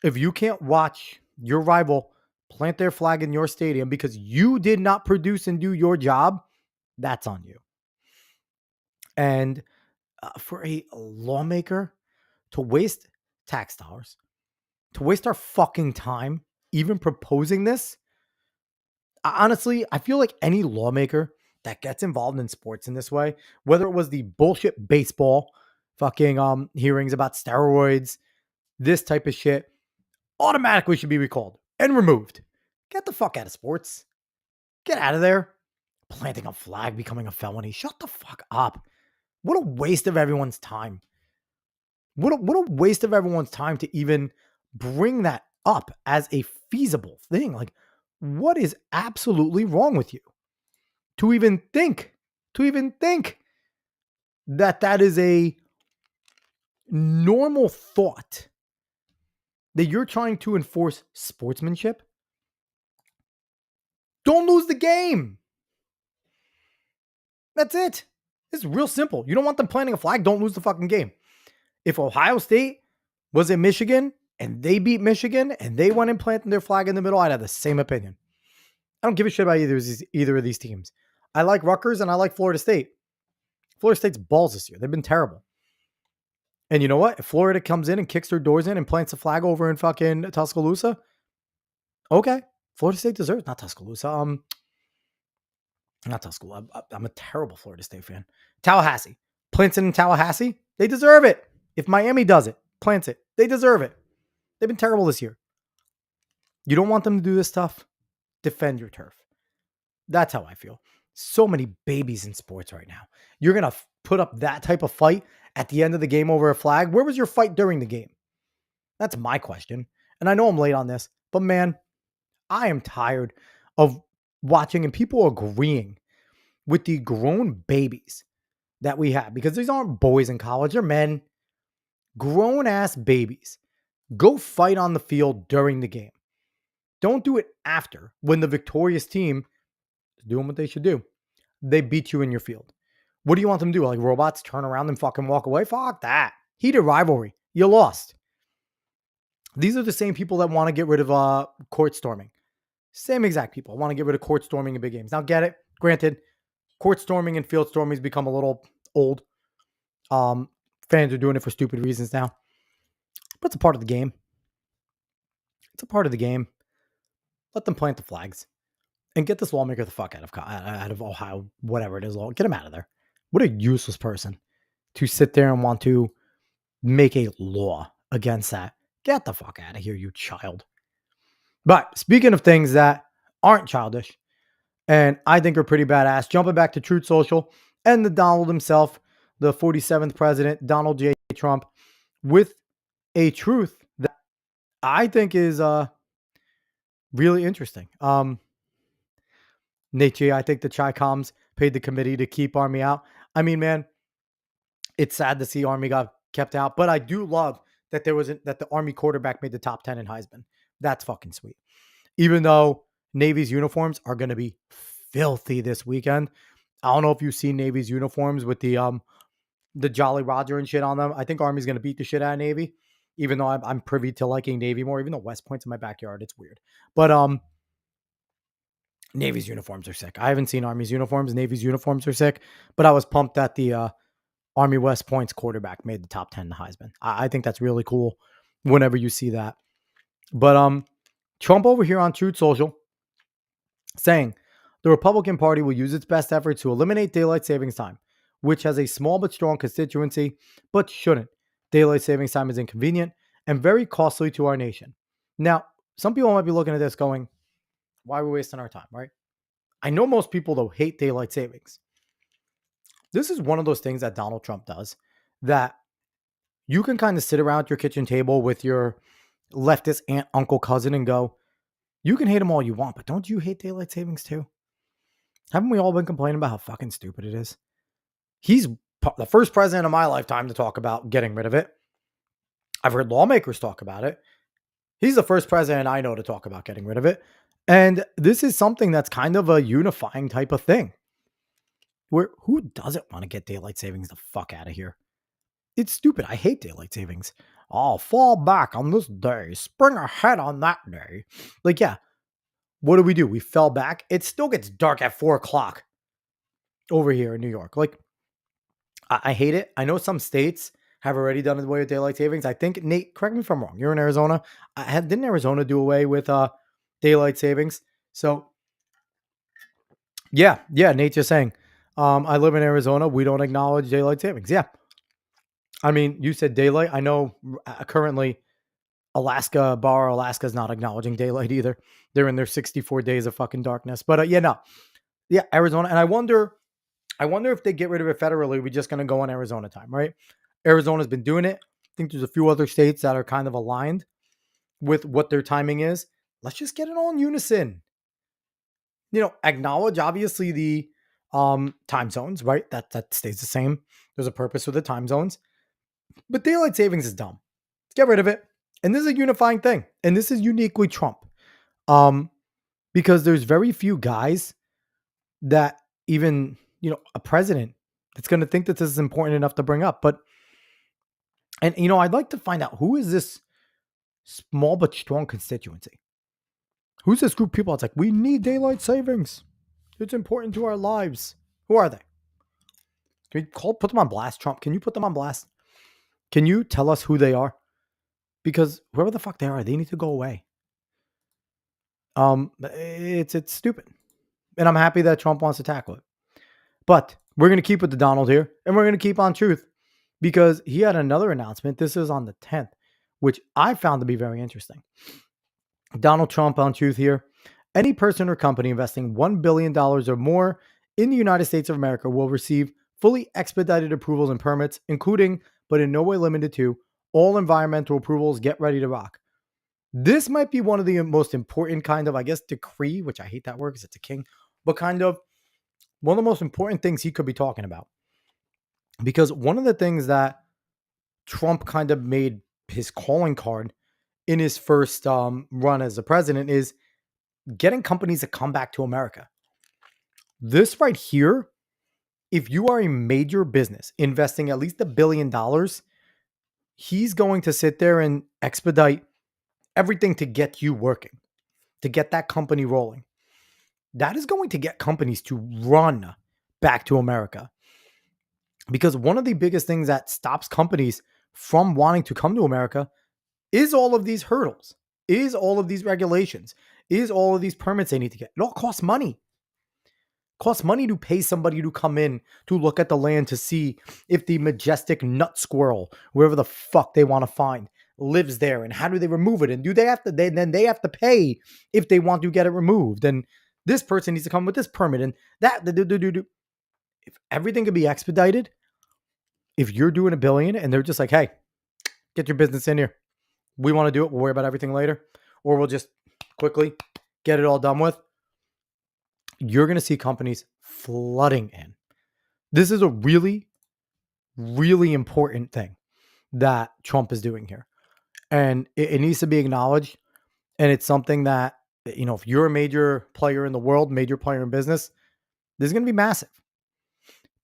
if you can't watch your rival plant their flag in your stadium because you did not produce and do your job, that's on you. And for a lawmaker to waste tax dollars, to waste our fucking time even proposing this, honestly, I feel like any lawmaker that gets involved in sports in this way, whether it was the bullshit baseball fucking hearings about steroids, this type of shit, automatically should be recalled and removed. Get the fuck out of sports. Get out of there. Planting a flag, becoming a felony. Shut the fuck up. What a waste of everyone's time. What a waste of everyone's time to even bring that up as a feasible thing. Like, what is absolutely wrong with you? To even think that is a normal thought, that you're trying to enforce sportsmanship. Don't lose the game. That's it. It's real simple. You don't want them planting a flag, don't lose the fucking game. If Ohio State was in Michigan and they beat Michigan and they went and planted their flag in the middle, I'd have the same opinion. I don't give a shit about either of these teams. I like Rutgers and I like Florida State. Florida State's balls this year. They've been terrible. And you know what? If Florida comes in and kicks their doors in and plants a flag over in fucking Tuscaloosa, okay. Florida State deserves, not Tuscaloosa. Not Tuscaloosa. I'm a terrible Florida State fan. Tallahassee. Princeton and Tallahassee, they deserve it. If Miami does it, plants it, they deserve it. They've been terrible this year. You don't want them to do this stuff? Defend your turf. That's how I feel. So many babies in sports right now. You're going to put up that type of fight at the end of the game over a flag? Where was your fight during the game? That's my question. And I know I'm late on this, but man, I am tired of watching and people agreeing with the grown babies that we have, because these aren't boys in college, they're men, grown ass babies. Go fight on the field during the game. Don't do it after, when the victorious team is doing what they should do. They beat you in your field. What do you want them to do? Like robots, turn around and fucking walk away? Fuck that. Heated rivalry. You lost. These are the same people that want to get rid of court storming. Same exact people want to get rid of court storming in big games. Now, get it. Granted, court storming and field storming has become a little old. Fans are doing it for stupid reasons now. But it's a part of the game. It's a part of the game. Let them plant the flags. And get this lawmaker the fuck out of Ohio, whatever it is. Get him out of there. What a useless person to sit there and want to make a law against that. Get the fuck out of here, you child. But speaking of things that aren't childish, and I think are pretty badass, jumping back to Truth Social and the Donald himself, the 47th president, Donald J. Trump, with a truth that I think is really interesting. Nate G, I think the Chi-Coms paid the committee to keep Army out. I mean, man, it's sad to see Army got kept out, but I do love that that the Army quarterback made the top 10 in Heisman. That's fucking sweet. Even though Navy's uniforms are going to be filthy this weekend. I don't know if you've seen Navy's uniforms with the Jolly Roger and shit on them. I think Army's going to beat the shit out of Navy, even though I'm privy to liking Navy more, even though West Point's in my backyard. It's weird. But Navy's uniforms are sick. I haven't seen Army's uniforms. Navy's uniforms are sick, but I was pumped that the Army West Point's quarterback made the top 10 in the Heisman. I think that's really cool whenever you see that. But Trump over here on Truth Social saying the Republican Party will use its best efforts to eliminate daylight savings time, which has a small but strong constituency, but shouldn't. Daylight savings time is inconvenient and very costly to our nation. Now, some people might be looking at this going, why are we wasting our time, right? I know most people, though, hate daylight savings. This is one of those things that Donald Trump does that you can kind of sit around your kitchen table with your leftist aunt, uncle, cousin and go, you can hate them all you want, but don't you hate daylight savings too? Haven't we all been complaining about how fucking stupid it is? He's the first president of my lifetime to talk about getting rid of it. I've heard lawmakers talk about it. He's the first president I know to talk about getting rid of it. And this is something that's kind of a unifying type of thing. Where who doesn't want to get daylight savings the fuck out of here? It's stupid. I hate daylight savings. I'll fall back on this day, spring ahead on that day. Like, yeah, what do? We fell back. It still gets dark at 4 o'clock over here in New York. Like, I hate it. I know some states have already done away with daylight savings. I think, Nate, correct me if I'm wrong. You're in Arizona. Didn't Arizona do away with daylight savings? So, yeah, Nate's just saying, I live in Arizona. We don't acknowledge daylight savings. Yeah. I mean, you said daylight. I know currently Alaska is not acknowledging daylight either. They're in their 64 days of fucking darkness. But yeah, Arizona. And I wonder if they get rid of it federally, we're just going to go on Arizona time, right? Arizona's been doing it. I think there's a few other states that are kind of aligned with what their timing is. Let's just get it all in unison. Acknowledge obviously the time zones, right? That stays the same. There's a purpose for the time zones. But daylight savings is dumb. Get rid of it. And this is a unifying thing. And this is uniquely Trump. Because there's very few guys that even, a president that's going to think that this is important enough to bring up. And I'd like to find out, who is this small but strong constituency? Who's this group of people? It's like, we need daylight savings. It's important to our lives. Who are they? Can we put them on blast, Trump? Can you put them on blast? Can you tell us who they are? Because whoever the fuck they are, they need to go away. It's stupid. And I'm happy that Trump wants to tackle it. But we're going to keep with the Donald here, and we're going to keep on truth because he had another announcement. This is on the 10th, which I found to be very interesting. Donald Trump on truth here. Any person or company investing $1 billion or more in the United States of America will receive fully expedited approvals and permits, including, but in no way limited to, all environmental approvals. Get ready to rock. This might be one of the most important kind of, I guess, decree, which I hate that word because it's a king, but kind of one of the most important things he could be talking about. Because one of the things that Trump kind of made his calling card in his first run as a president is getting companies to come back to America. This right here, if you are a major business investing at least $1 billion, he's going to sit there and expedite everything to get you working, to get that company rolling. That is going to get companies to run back to America. Because one of the biggest things that stops companies from wanting to come to America is all of these hurdles, is all of these regulations, is all of these permits they need to get. It all costs money. It costs money to pay somebody to come in to look at the land to see if the majestic nut squirrel, wherever the fuck they want to find, lives there, and how do they remove it, and do they have to? Then they have to pay if they want to get it removed, and this person needs to come with this permit, and that. If everything could be expedited, if you're doing $1 billion and they're just like, hey, get your business in here. We want to do it. We'll worry about everything later. Or we'll just quickly get it all done with. You're going to see companies flooding in. This is a really, really important thing that Trump is doing here. And it needs to be acknowledged. And it's something that, you know, if you're a major player in the world, major player in business, this is going to be massive.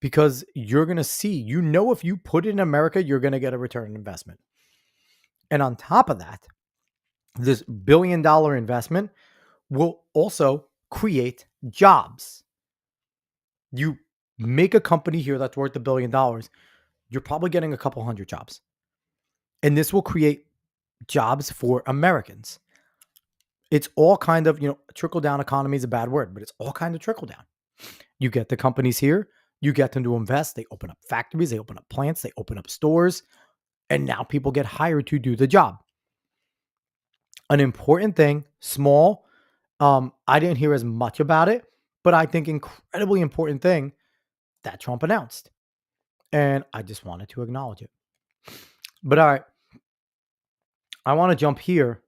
Because you're going to see, you know, if you put it in America, you're going to get a return on investment. And on top of that, this $1 billion investment will also create jobs. You make a company here that's worth $1 billion, you're probably getting a couple hundred jobs. And this will create jobs for Americans. It's all kind of, you know, trickle down economy is a bad word, but it's all kind of trickle down. You get the companies here, you get them to invest, they open up factories, they open up plants, they open up stores, and now people get hired to do the job. An important thing, small, I didn't hear as much about it, but I think incredibly important thing that Trump announced. And I just wanted to acknowledge it. But all right, I want to jump here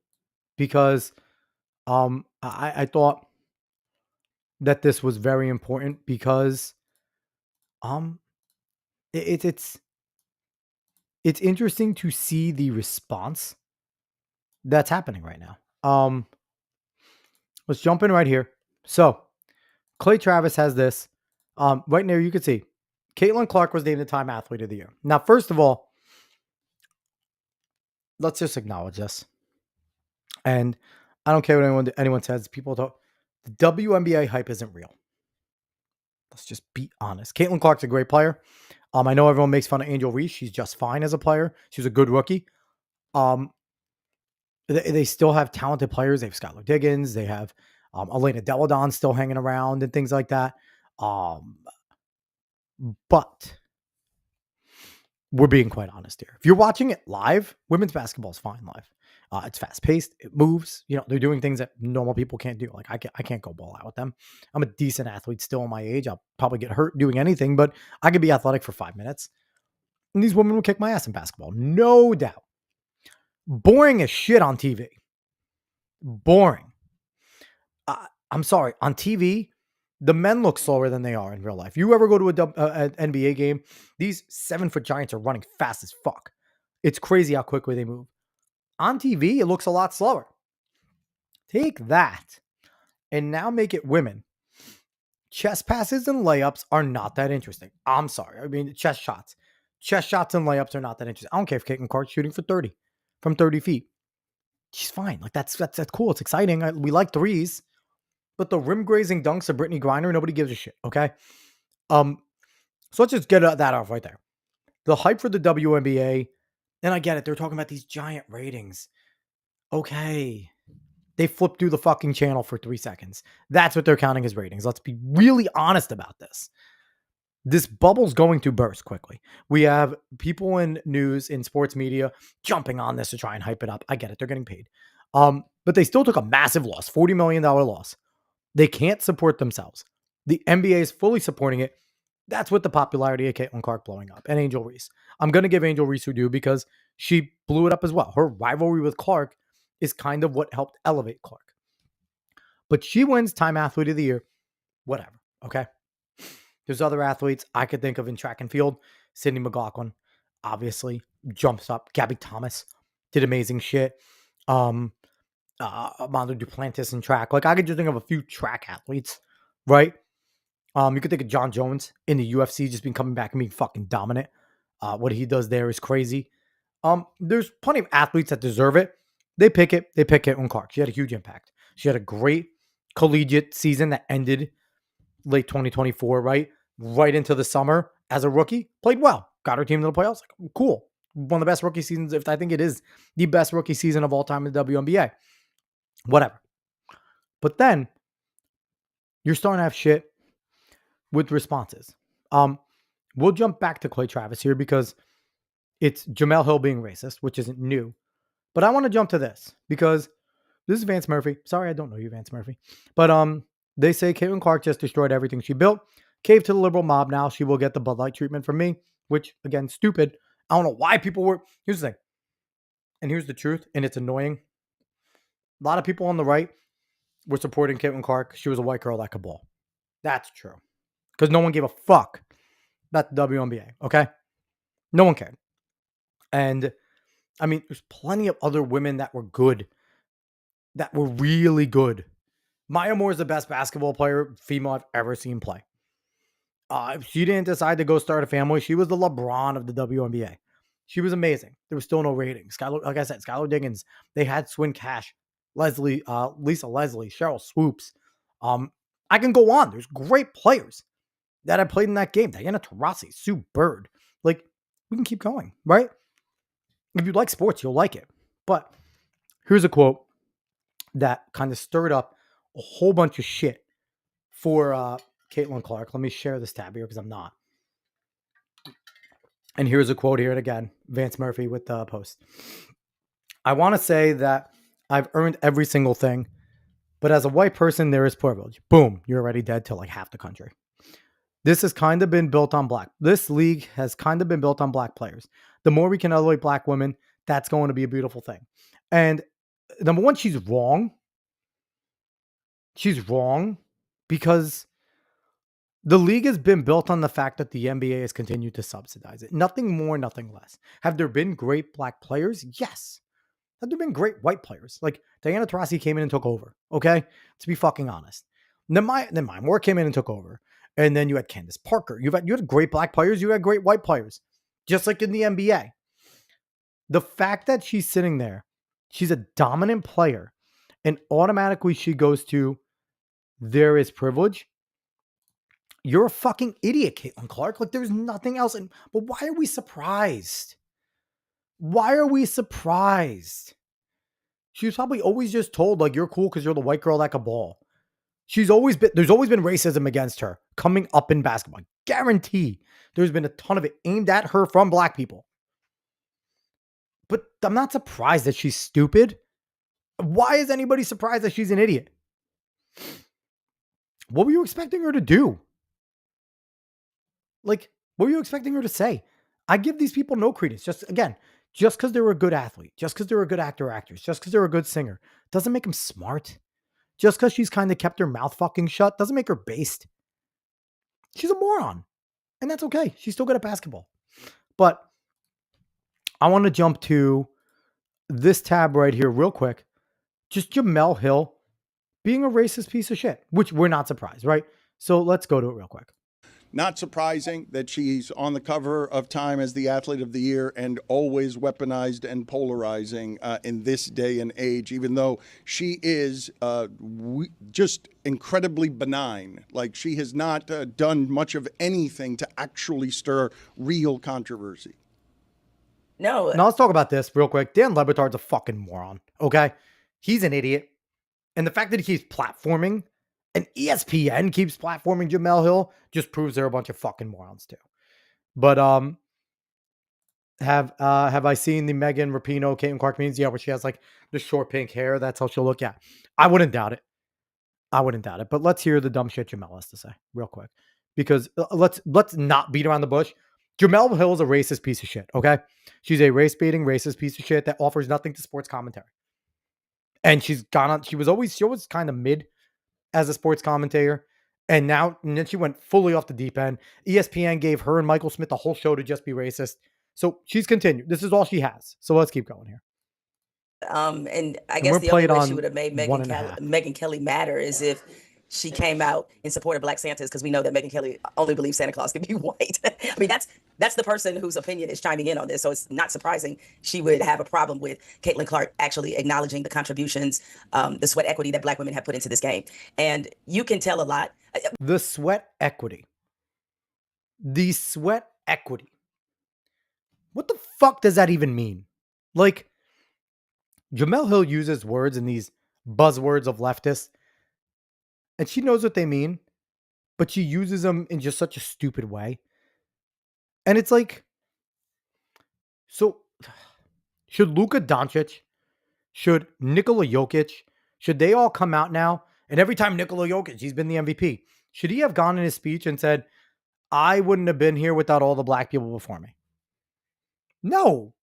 because I thought that this was very important because it's interesting to see the response that's happening right now. Let's jump in right here. So Clay Travis has this. Right there, you can see Caitlin Clark was named the Time Athlete of the Year. Now, first of all, let's just acknowledge this. And I don't care what anyone says. People talk. The WNBA hype isn't real. Let's just be honest. Caitlin Clark's a great player. I know everyone makes fun of Angel Reese. She's just fine as a player. She's a good rookie. They still have talented players. They have Skylar Diggins. They have Elena Deladon still hanging around and things like that. But we're being quite honest here. If you're watching it live, women's basketball is fine live. It's fast paced. It moves. You know, they're doing things that normal people can't do. Like I can't go ball out with them. I'm a decent athlete still in my age. I'll probably get hurt doing anything, but I could be athletic for 5 minutes. And these women will kick my ass in basketball. No doubt. Boring as shit on TV. Boring. I'm sorry. On TV, the men look slower than they are in real life. You ever go to an NBA game? These 7-foot giants are running fast as fuck. It's crazy how quickly they move. On TV, it looks a lot slower. Take that and now make it women. Chest passes and layups are not that interesting. I'm sorry. I mean, chest shots. Chest shots and layups are not that interesting. I don't care if Caitlin Clark's shooting for 30 from 30 feet. She's fine. Like that's cool. It's exciting. We like threes. But the rim grazing dunks of Brittany Griner, nobody gives a shit. Okay. So let's just get that off right there. The hype for the WNBA, and I get it. They're talking about these giant ratings. Okay. They flip through the fucking channel for 3 seconds. That's what they're counting as ratings. Let's be really honest about this. This bubble's going to burst quickly. We have people in news, in sports media, jumping on this to try and hype it up. I get it. They're getting paid. But they still took a massive loss, $40 million loss. They can't support themselves. The NBA is fully supporting it. That's with the popularity of Caitlin Clark blowing up and Angel Reese. I'm going to give Angel Reese her due because she blew it up as well. Her rivalry with Clark is kind of what helped elevate Clark. But she wins Time Athlete of the Year. Whatever. Okay. There's other athletes I could think of in track and field. Sydney McLaughlin, obviously, jumps up. Gabby Thomas did amazing shit. Amanda Duplantis in track. Like, I could just think of a few track athletes, right? You could think of John Jones in the UFC just been coming back and being fucking dominant. What he does there is crazy. There's plenty of athletes that deserve it. They pick it. They pick Caitlin Clark. She had a huge impact. She had a great collegiate season that ended late 2024, right? Right into the summer as a rookie. Played well. Got her team to the playoffs. Like, cool. One of the best rookie seasons. If I think it is the best rookie season of all time in the WNBA. Whatever. But then you're starting to have shit with responses. We'll jump back to Clay Travis here because it's Jamel Hill being racist, which isn't new. But I want to jump to this because this is Vance Murphy. Sorry, I don't know you, Vance Murphy. But they say Caitlin Clark just destroyed everything she built. Caved to the liberal mob now. She will get the Bud Light treatment from me, which, again, stupid. I don't know why people were... Here's the thing. And here's the truth, and it's annoying. A lot of people on the right were supporting Caitlin Clark. She was a white girl that could ball. That's true. Because no one gave a fuck about the WNBA, okay? No one cared. And, I mean, there's plenty of other women that were good. That were really good. Maya Moore is the best basketball player, female I've ever seen play. If she didn't decide to go start a family, she was the LeBron of the WNBA. She was amazing. There was still no ratings. Like I said, Skylar Diggins. They had Swin Cash, Lisa Leslie, Cheryl Swoops. I can go on. There's great players that I played in that game. Diana Taurasi, Sue Bird. Like, we can keep going, right? If you like sports, you'll like it. But here's a quote that kind of stirred up a whole bunch of shit for Caitlin Clark. Let me share this tab here because I'm not. And here's a quote here again. Vance Murphy with the post. I want to say that I've earned every single thing, but as a white person, there is privilege. Boom, you're already dead to like half the country. This has kind of been built on black. This league has kind of been built on black players. The more we can elevate black women, that's going to be a beautiful thing. And number one, she's wrong. She's wrong because the league has been built on the fact that the NBA has continued to subsidize it. Nothing more, nothing less. Have there been great black players? Yes. Have there been great white players? Like Diana Taurasi came in and took over. Okay? Let's be fucking honest. Then Maya Moore came in and took over. And then you had Candace Parker. You had great black players. You had great white players. Just like in the NBA. The fact that she's sitting there, she's a dominant player, and automatically she goes to, there is privilege. You're a fucking idiot, Caitlin Clark. Like, there's nothing else. But why are we surprised? Why are we surprised? She was probably always just told, like, you're cool because you're the white girl that can ball. There's always been racism against her coming up in basketball. Guarantee there's been a ton of it aimed at her from black people. But I'm not surprised that she's stupid. Why is anybody surprised that she's an idiot? What were you expecting her to do? Like, what were you expecting her to say? I give these people no credence. Just because they're a good athlete, just because they're a good actor or actress, just because they're a good singer, doesn't make them smart. Just because she's kind of kept her mouth fucking shut doesn't make her based. She's a moron. And that's okay. She's still good at basketball. But I want to jump to this tab right here real quick. Just Jamel Hill being a racist piece of shit, which we're not surprised, right? So let's go to it real quick. Not surprising that she's on the cover of Time as the Athlete of the Year and always weaponized and polarizing in this day and age, even though she is just incredibly benign. Like, she has not done much of anything to actually stir real controversy. No. Now let's talk about this real quick. Dan Le Batard's a fucking moron, okay? He's an idiot. And the fact that he keeps platforming and ESPN keeps platforming Jamel Hill just proves they're a bunch of fucking morons too. But have I seen the Megan Rapinoe, Caitlin Clark memes? Yeah, where she has like the short pink hair. That's how she'll look. Yeah, I wouldn't doubt it. I wouldn't doubt it. But let's hear the dumb shit Jamel has to say real quick, because let's not beat around the bush. Jamel Hill is a racist piece of shit. Okay, she's a race baiting racist piece of shit that offers nothing to sports commentary. And she's gone on. She was kind of mid as a sports commentator. And then she went fully off the deep end. ESPN gave her and Michael Smith the whole show to just be racist. So she's continued. This is all she has. So let's keep going here. And I And guess we're the only played way she on would have made 1.5. Megyn Kelly matter is if she came out in support of Black Santas, because we know that Megyn Kelly only believes Santa Claus can be white. I mean, that's the person whose opinion is chiming in on this. So it's not surprising she would have a problem with Caitlin Clark actually acknowledging the contributions, the sweat equity that Black women have put into this game. And you can tell a lot. The sweat equity. The sweat equity. What the fuck does that even mean? Like, Jamel Hill uses words in these buzzwords of leftists, and she knows what they mean, but she uses them in just such a stupid way. And it's like, so should Luka Doncic, should Nikola Jokic, should they all come out now? And every time Nikola Jokic, he's been the MVP. Should he have gone in his speech and said, I wouldn't have been here without all the black people before me? No.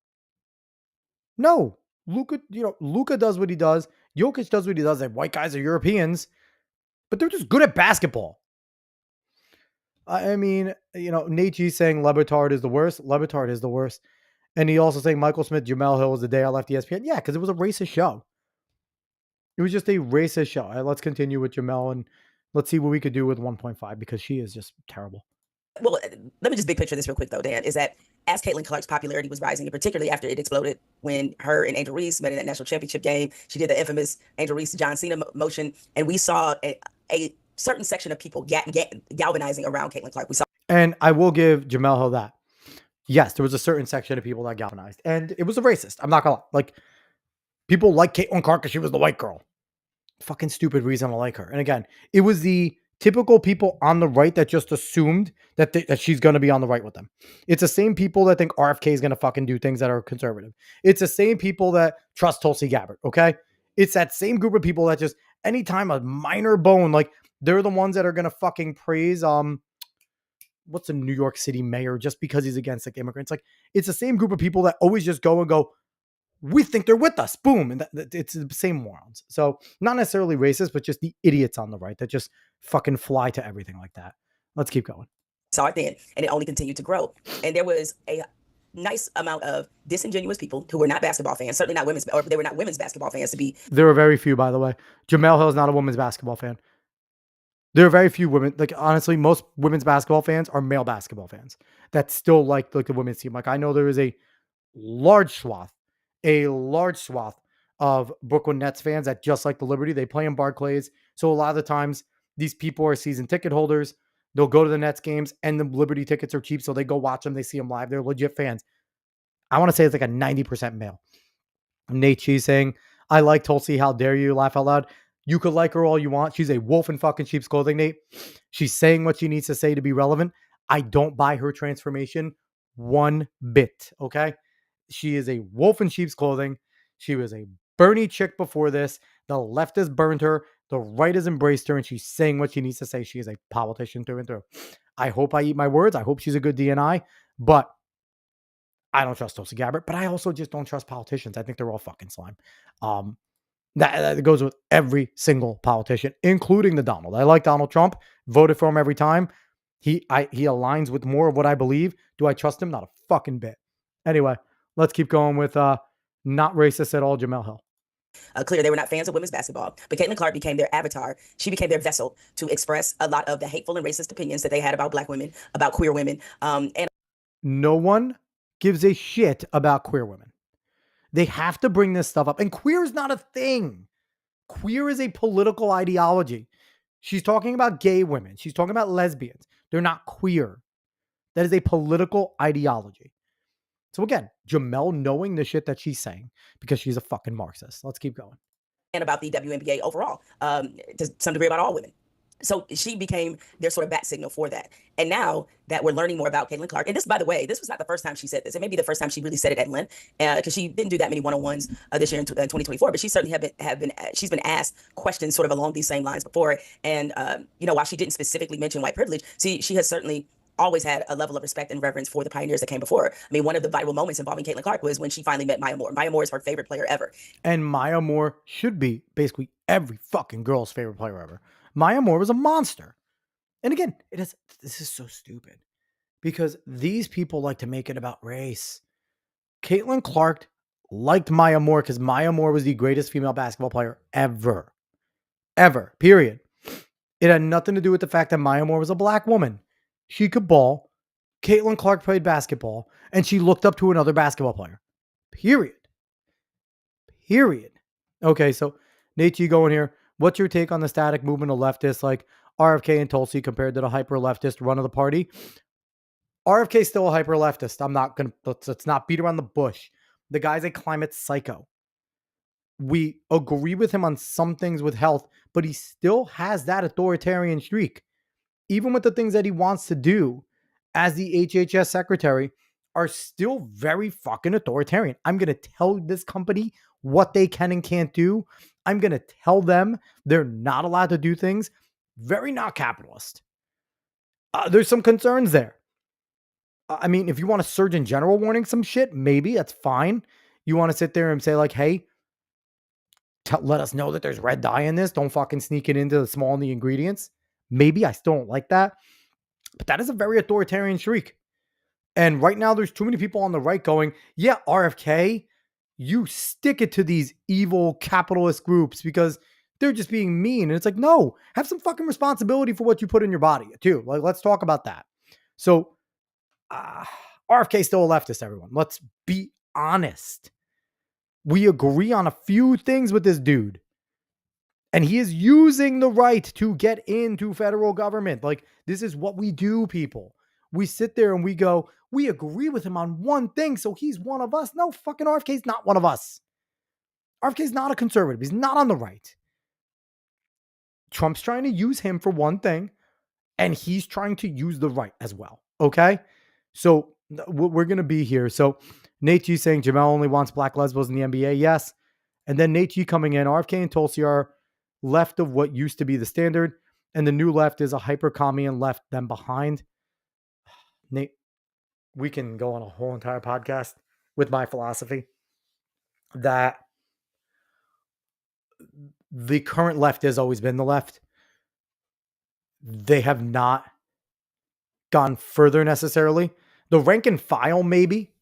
No. Luka does what he does. Jokic does what he does. And white guys are Europeans, but they're just good at basketball. I mean, Nate G saying Lebitard is the worst. Lebitard is the worst. And he also saying Michael Smith, Jamel Hill was the day I left ESPN. Yeah, because it was a racist show. It was just a racist show. All right, let's continue with Jamel and let's see what we could do with 1.5, because she is just terrible. Well, let me just big picture this real quick, though, Dan, is that as Caitlin Clark's popularity was rising, and particularly after it exploded when her and Angel Reese met in that national championship game, she did the infamous Angel Reese John Cena motion, and we saw a certain section of people galvanizing around Caitlin Clark. We saw. And I will give Jamel Hill that. Yes, there was a certain section of people that galvanized, and it was a racist. I'm not gonna lie. Like, people like Caitlin Clark because she was the white girl. Fucking stupid reason to like her. And again, it was the typical people on the right that just assumed that she's going to be on the right with them. It's the same people that think RFK is going to fucking do things that are conservative. It's the same people that trust Tulsi Gabbard. Okay. It's that same group of people that just anytime a minor bone, like they're the ones that are going to fucking praise, what's a New York City mayor just because he's against like immigrants. Like, it's the same group of people that always just go and go, we think they're with us. Boom. And it's the same morons. So not necessarily racist, but just the idiots on the right that just fucking fly to everything like that. Let's keep going. Saw it then, and it only continued to grow. And there was a nice amount of disingenuous people who were not basketball fans, certainly not women's, or they were not women's basketball fans to be. There are very few, by the way. Jamel Hill is not a women's basketball fan. There are very few women. Like, honestly, most women's basketball fans are male basketball fans that still like the women's team. Like, I know there is a large swath of Brooklyn Nets fans that just like the Liberty. They play in Barclays. So a lot of the times these people are season ticket holders. They'll go to the Nets games and the Liberty tickets are cheap. So they go watch them. They see them live. They're legit fans. I want to say it's like a 90% male. Nate Cheese saying, I like Tulsi. How dare you? Laugh out loud. You could like her all you want. She's a wolf in fucking sheep's clothing, Nate. She's saying what she needs to say to be relevant. I don't buy her transformation one bit. Okay. She is a wolf in sheep's clothing. She was a Bernie chick before this. The left has burned her. The right has embraced her, and she's saying what she needs to say. She is a politician through and through. I hope I eat my words. I hope she's a good DNI, but I don't trust Tulsi Gabbard. But I also just don't trust politicians. I think they're all fucking slime. That goes with every single politician, including the Donald. I like Donald Trump. Voted for him every time. He aligns with more of what I believe. Do I trust him? Not a fucking bit. Anyway, let's keep going with not racist at all, Jamel Hill. Clear they were not fans of women's basketball, but Caitlin Clark became their avatar. She became their vessel to express a lot of the hateful and racist opinions that they had about Black women, about queer women. And no one gives a shit about queer women. They have to bring this stuff up. And queer is not a thing. Queer is a political ideology. She's talking about gay women. She's talking about lesbians. They're not queer. That is a political ideology. So again, Jamel knowing the shit that she's saying because she's a fucking Marxist. Let's keep going. and about the WNBA overall, to some degree about all women. So she became their sort of bat signal for that. And now that we're learning more about Caitlin Clark, and this, by the way, this was not the first time she said this. It may be the first time she really said it at length, because she didn't do that many one-on-ones this year in 2024. But she certainly she's been asked questions sort of along these same lines before. And while she didn't specifically mention white privilege, she has certainly always had a level of respect and reverence for the pioneers that came before her. I mean, one of the vital moments involving Caitlin Clark was when she finally met Maya Moore. Maya Moore is her favorite player ever. And Maya Moore should be basically every fucking girl's favorite player ever. Maya Moore was a monster. And again, this is so stupid because these people like to make it about race. Caitlin Clark liked Maya Moore because Maya Moore was the greatest female basketball player ever. Ever. Period. It had nothing to do with the fact that Maya Moore was a black woman. She could ball. Caitlin Clark played basketball, and she looked up to another basketball player. Period. Period. Okay, so Nate, you go in here. What's your take on the static movement of leftists like RFK and Tulsi compared to the hyper leftist run of the party? RFK is still a hyper leftist. I'm not going to, let's not beat around the bush. The guy's a climate psycho. We agree with him on some things with health, but he still has that authoritarian streak. Even with the things that he wants to do as the HHS secretary are still very fucking authoritarian. I'm going to tell this company what they can and can't do. I'm going to tell them they're not allowed to do things. Very not capitalist. There's some concerns there. I mean, if you want a Surgeon General warning some shit, maybe that's fine. You want to sit there and say like, hey, let us know that there's red dye in this. Don't fucking sneak it into the small in the ingredients. Maybe I still don't like that. But that is a very authoritarian shriek. And right now there's too many people on the right going, yeah, RFK, you stick it to these evil capitalist groups because they're just being mean. And it's like, no, have some fucking responsibility for what you put in your body too. Like, let's talk about that. So RFK still a leftist, everyone. Let's be honest. We agree on a few things with this dude. And he is using the right to get into federal government. Like, this is what we do, people. We sit there and we go, we agree with him on one thing, so he's one of us. No, fucking RFK's not one of us. RFK's not a conservative. He's not on the right. Trump's trying to use him for one thing, and he's trying to use the right as well. Okay? So we're going to be here. So Nate G saying Jamel only wants black lesbians in the NBA. Yes. And then Nate G coming in. RFK and Tulsi are left of what used to be the standard, and the new left is a hyper commie and left them behind. Nate, we can go on a whole entire podcast with my philosophy that the current left has always been the left. They have not gone further necessarily. The rank and file maybe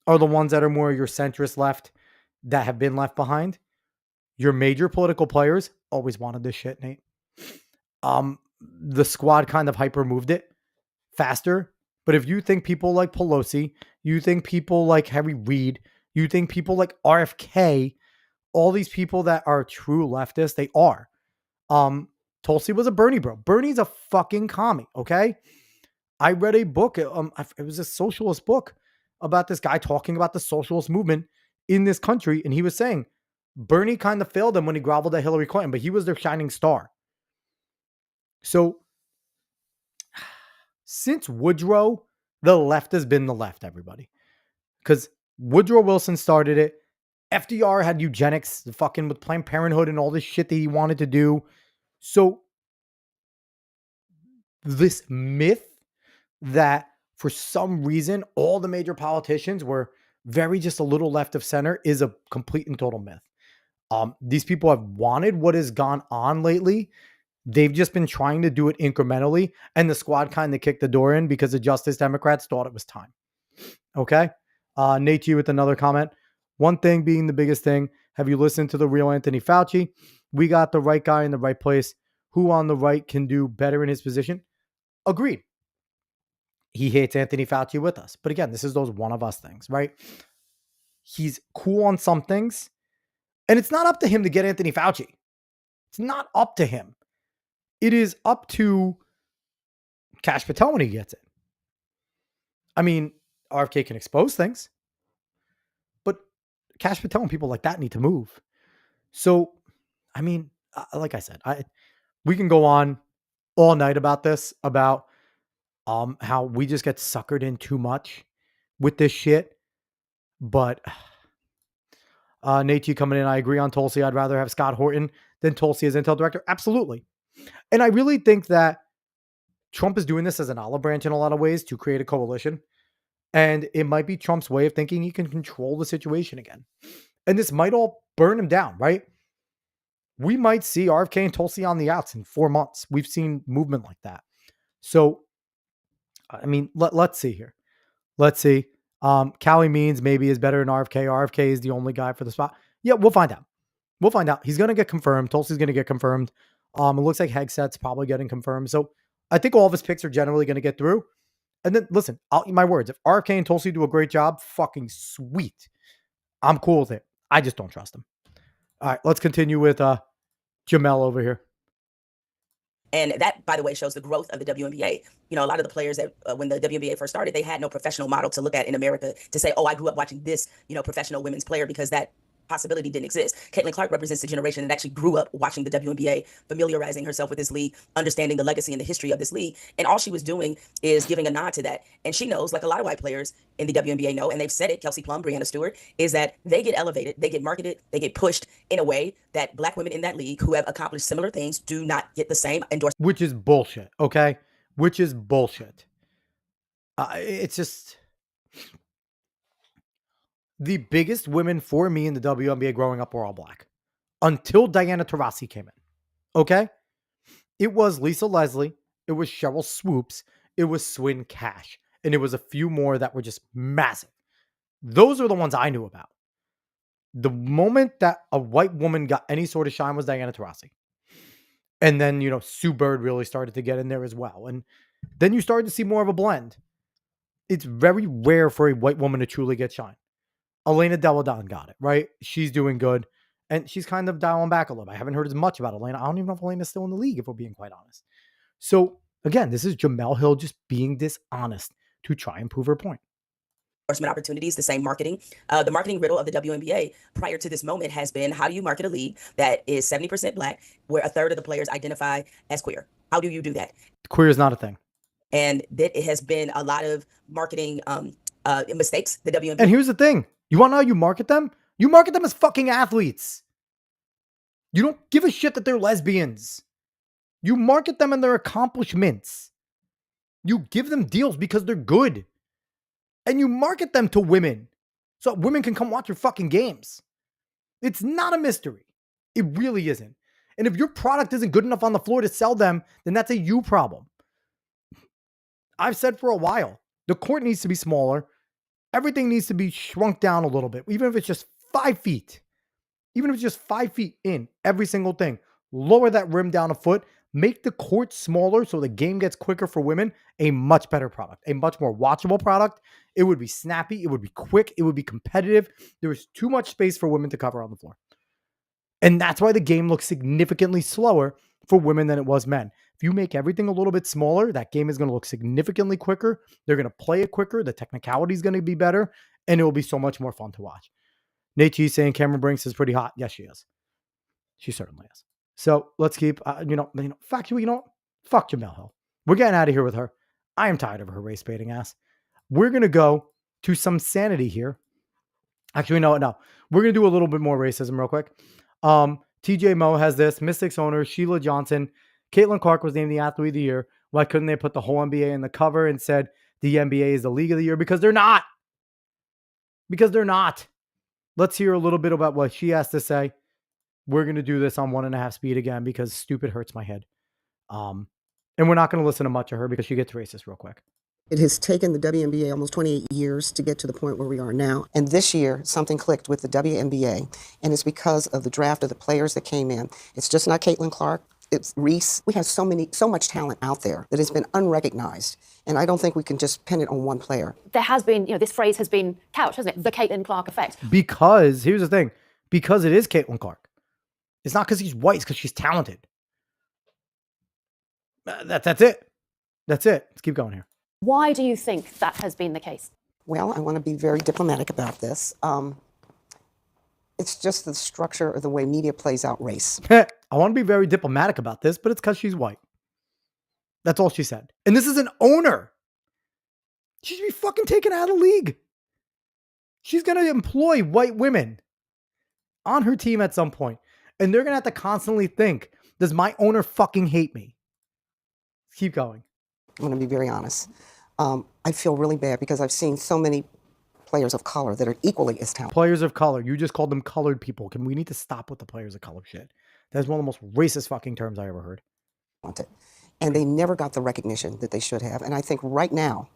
are the ones that are more your centrist left that have been left behind. Your major political players always wanted this shit, Nate. The squad kind of hyper moved it faster. But if you think people like Pelosi, you think people like Harry Reid, you think people like RFK, all these people that are true leftists, they are. Tulsi was a Bernie bro. Bernie's a fucking commie, okay? I read a book. It was a socialist book about this guy talking about the socialist movement in this country. And he was saying Bernie kind of failed him when he groveled at Hillary Clinton, but he was their shining star. So since Woodrow, the left has been the left, everybody. Because Woodrow Wilson started it. FDR had eugenics, fucking with Planned Parenthood and all this shit that he wanted to do. So this myth that for some reason all the major politicians were very just a little left of center is a complete and total myth. These people have wanted what has gone on lately. They've just been trying to do it incrementally, and the squad kind of kicked the door in because the Justice Democrats thought it was time. Okay? Nate G with another comment. One thing being the biggest thing, have you listened to the real Anthony Fauci? We got the right guy in the right place. Who on the right can do better in his position? Agreed. He hates Anthony Fauci with us. But again, this is those one of us things, right? He's cool on some things. And it's not up to him to get Anthony Fauci. It's not up to him. It is up to Kash Patel when he gets it. I mean, RFK can expose things. But Kash Patel and people like that need to move. So, I mean, like I said, we can go on all night about this, about how we just get suckered in too much with this shit. But Nate G coming in, I agree on Tulsi. I'd rather have Scott Horton than Tulsi as Intel director. Absolutely. And I really think that Trump is doing this as an olive branch in a lot of ways to create a coalition. And it might be Trump's way of thinking he can control the situation again. And this might all burn him down, right? We might see RFK and Tulsi on the outs in 4 months. We've seen movement like that. So, I mean, let's see here. Let's see. Callie Means maybe is better than RFK. RFK is the only guy for the spot. Yeah, we'll find out. We'll find out. He's going to get confirmed. Tulsi's going to get confirmed. It looks like Hegset's probably getting confirmed. So I think all of his picks are generally going to get through. And then listen, I'll eat my words. If RFK and Tulsi do a great job, fucking sweet. I'm cool with it. I just don't trust him. All right, let's continue with Jamel over here. And that, by the way, shows the growth of the WNBA. You know, a lot of the players that when the WNBA first started, they had no professional model to look at in America to say, oh, I grew up watching this, you know, professional women's player, because that possibility didn't exist. Caitlin Clark represents the generation that actually grew up watching the WNBA, familiarizing herself with this league, understanding the legacy and the history of this league. And all she was doing is giving a nod to that. And she knows, like a lot of white players in the WNBA know, and they've said it, Kelsey Plum, Breanna Stewart, is that they get elevated, they get marketed, they get pushed in a way that black women in that league who have accomplished similar things do not get the same endorsement. Which is bullshit, okay? Which is bullshit. It's just... The biggest women for me in the WNBA growing up were all black. Until Diana Taurasi came in. Okay? It was Lisa Leslie. It was Cheryl Swoops. It was Swin Cash. And it was a few more that were just massive. Those are the ones I knew about. The moment that a white woman got any sort of shine was Diana Taurasi. And then, you know, Sue Bird really started to get in there as well. And then you started to see more of a blend. It's very rare for a white woman to truly get shine. Elena Deladon got it, right? She's doing good. And she's kind of dialing back a little bit. I haven't heard as much about Elena. I don't even know if Elena's still in the league, if we're being quite honest. So, again, this is Jamel Hill just being dishonest to try and prove her point. Endorsement opportunities, the same marketing. The marketing riddle of the WNBA prior to this moment has been, how do you market a league that is 70% black, where a third of the players identify as queer? How do you do that? Queer is not a thing. And that it has been a lot of marketing mistakes. The WNBA. And here's the thing. You want to know how you market them? You market them as fucking athletes. You don't give a shit that they're lesbians. You market them and their accomplishments. You give them deals because they're good. And you market them to women so women can come watch your fucking games. It's not a mystery. It really isn't. And if your product isn't good enough on the floor to sell them, then that's a you problem. I've said for a while, the court needs to be smaller. Everything needs to be shrunk down a little bit, even if it's just 5 feet. Even if it's just 5 feet in, every single thing. Lower that rim down a foot. Make the court smaller so the game gets quicker for women. A much better product. A much more watchable product. It would be snappy. It would be quick. It would be competitive. There is too much space for women to cover on the floor. And that's why the game looks significantly slower for women than it was men. If you make everything a little bit smaller, that game is going to look significantly quicker. They're going to play it quicker. The technicality is going to be better. And it will be so much more fun to watch. Nate G saying Cameron Brinks is pretty hot. Yes, she is. She certainly is. So let's keep, factually, fuck Jamel Hill. We're getting out of here with her. I am tired of her race baiting ass. We're going to go to some sanity here. Actually, no. We're going to do a little bit more racism real quick. TJ Moe has this. Mystics owner Sheila Johnson. Caitlin Clark was named the Athlete of the Year. Why couldn't they put the whole NBA in the cover and said the NBA is the League of the Year? Because they're not. Let's hear a little bit about what she has to say. We're going to do this on 1.5 speed again because stupid hurts my head. And we're not going to listen to much of her because she gets racist real quick. It has taken the WNBA almost 28 years to get to the point where we are now. And this year, something clicked with the WNBA, and it's because of the draft of the players that came in. It's just not Caitlin Clark. It's Reese. We have so much talent out there that has been unrecognized. And I don't think we can just pin it on one player. There has been, this phrase has been couched, hasn't it? The Caitlin Clark effect. Because, here's the thing, because it is Caitlin Clark. It's not because she's white, it's because she's talented. That's it. Let's keep going here. Why do you think that has been the case? Well, I want to be very diplomatic about this. It's just the structure of the way media plays out race. I want to be very diplomatic about this, but it's because she's white. That's all she said. And this is an owner. She should be fucking taken out of the league. She's going to employ white women on her team at some point. And they're going to have to constantly think, does my owner fucking hate me? Keep going. I'm going to be very honest. I feel really bad because I've seen so many players of color that are equally as talented. Players of color. You just called them colored people. We need to stop with the players of color shit. That's one of the most racist fucking terms I ever heard. And they never got the recognition that they should have. And I think right now,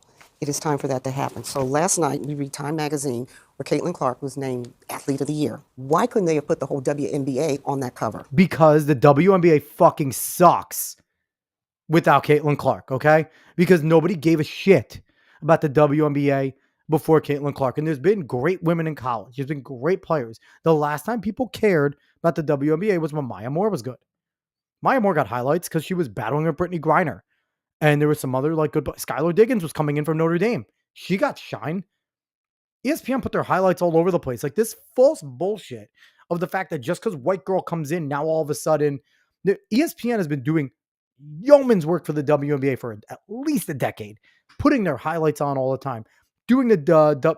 it is time for that to happen. So last night, we read Time magazine where Caitlin Clark was named Athlete of the Year. Why couldn't they have put the whole WNBA on that cover? Because the WNBA fucking sucks without Caitlin Clark, okay? Because nobody gave a shit about the WNBA before Caitlin Clark. And there's been great women in college. There's been great players. The last time people cared about the WNBA was when Maya Moore was good. Maya Moore got highlights because she was battling with Brittany Griner. And there was some other like good. Skylar Diggins was coming in from Notre Dame. She got shine. ESPN put their highlights all over the place. Like this false bullshit of the fact that just because white girl comes in, now all of a sudden, ESPN has been doing yeoman's work for the WNBA for at least a decade, putting their highlights on all the time, doing the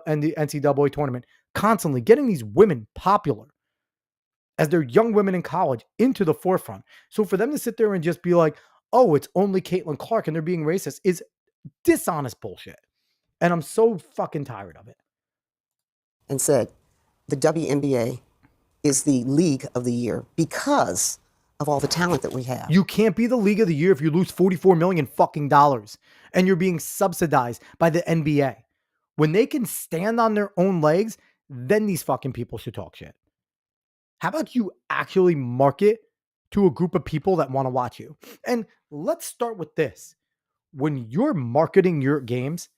NCAA tournament, constantly getting these women popular as they're young women in college into the forefront. So for them to sit there and just be like, oh, it's only Caitlin Clark and they're being racist is dishonest bullshit. And I'm so fucking tired of it. And said the WNBA is the league of the year because of all the talent that we have. You can't be the league of the year if you lose $44 million fucking dollars and you're being subsidized by the NBA. When they can stand on their own legs, then these fucking people should talk shit. How about you actually market to a group of people that want to watch you? And let's start with this. When you're marketing your games,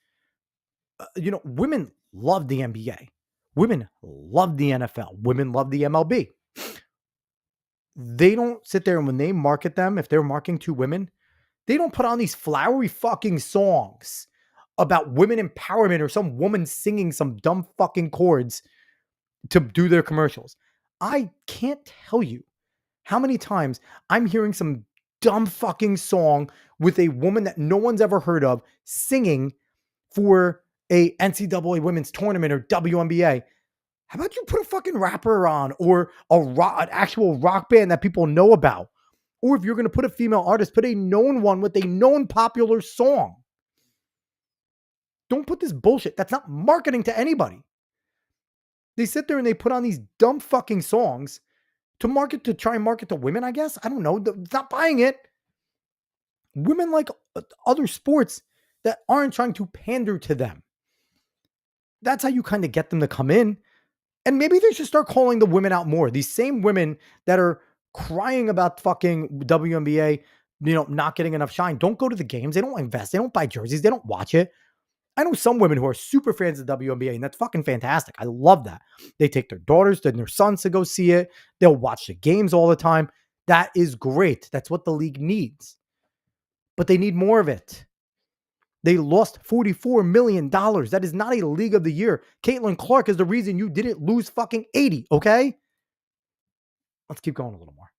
women love the NBA. Women love the NFL. Women love the MLB. They don't sit there and when they market them, if they're marketing to women, they don't put on these flowery fucking songs about women empowerment or some woman singing some dumb fucking chords to do their commercials. I can't tell you how many times I'm hearing some dumb fucking song with a woman that no one's ever heard of singing for a NCAA women's tournament or WNBA. How about you put a fucking rapper on or an actual rock band that people know about? Or if you're going to put a female artist, put a known one with a known popular song. Don't put this bullshit. That's not marketing to anybody. They sit there and they put on these dumb fucking songs to try and market to women, I guess. I don't know. Not buying it. Women like other sports that aren't trying to pander to them. That's how you kind of get them to come in. And maybe they should start calling the women out more. These same women that are crying about fucking WNBA, not getting enough shine. Don't go to the games. They don't invest. They don't buy jerseys. They don't watch it. I know some women who are super fans of the WNBA, and that's fucking fantastic. I love that. They take their daughters and their sons to go see it. They'll watch the games all the time. That is great. That's what the league needs. But they need more of it. They lost $44 million. That is not a league of the year. Caitlin Clark is the reason you didn't lose fucking 80, okay? Let's keep going a little more.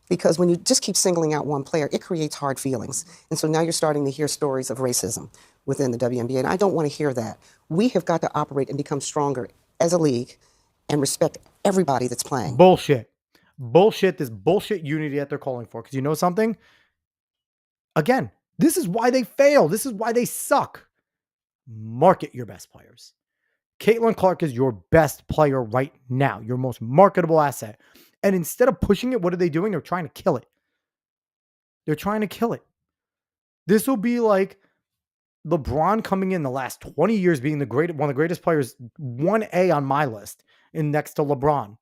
Because when you just keep singling out one player, it creates hard feelings. And so now you're starting to hear stories of racism within the WNBA. And I don't want to hear that. We have got to operate and become stronger as a league and respect everybody that's playing. Bullshit. This bullshit unity that they're calling for. Because you know something? Again, this is why they fail. This is why they suck. Market your best players. Caitlin Clark is your best player right now, your most marketable asset. And instead of pushing it, what are they doing? They're trying to kill it. This will be like LeBron coming in the last 20 years being one of the greatest players, 1A on my list, and next to LeBron.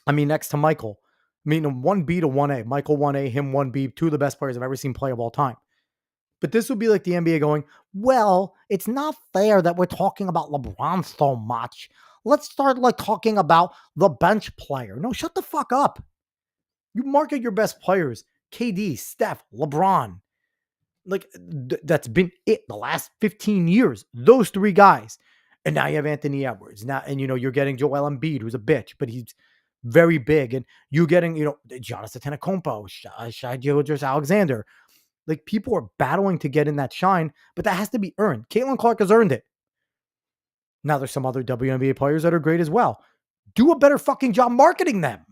Next to Michael. 1B to 1A. Michael 1A, him 1B, two of the best players I've ever seen play of all time. But this would be like the NBA going, well, it's not fair that we're talking about LeBron so much. Let's start talking about the bench player. No, shut the fuck up. You market your best players. KD, Steph, LeBron. That's been it the last 15 years. Those three guys. And now you have Anthony Edwards. Now, and you're getting Joel Embiid, who's a bitch, but he's very big. And you're getting, Giannis Antetokounmpo, Shai Gilgeous-Alexander. Like, people are battling to get in that shine, but that has to be earned. Caitlin Clark has earned it. Now there's some other WNBA players that are great as well. Do a better fucking job marketing them.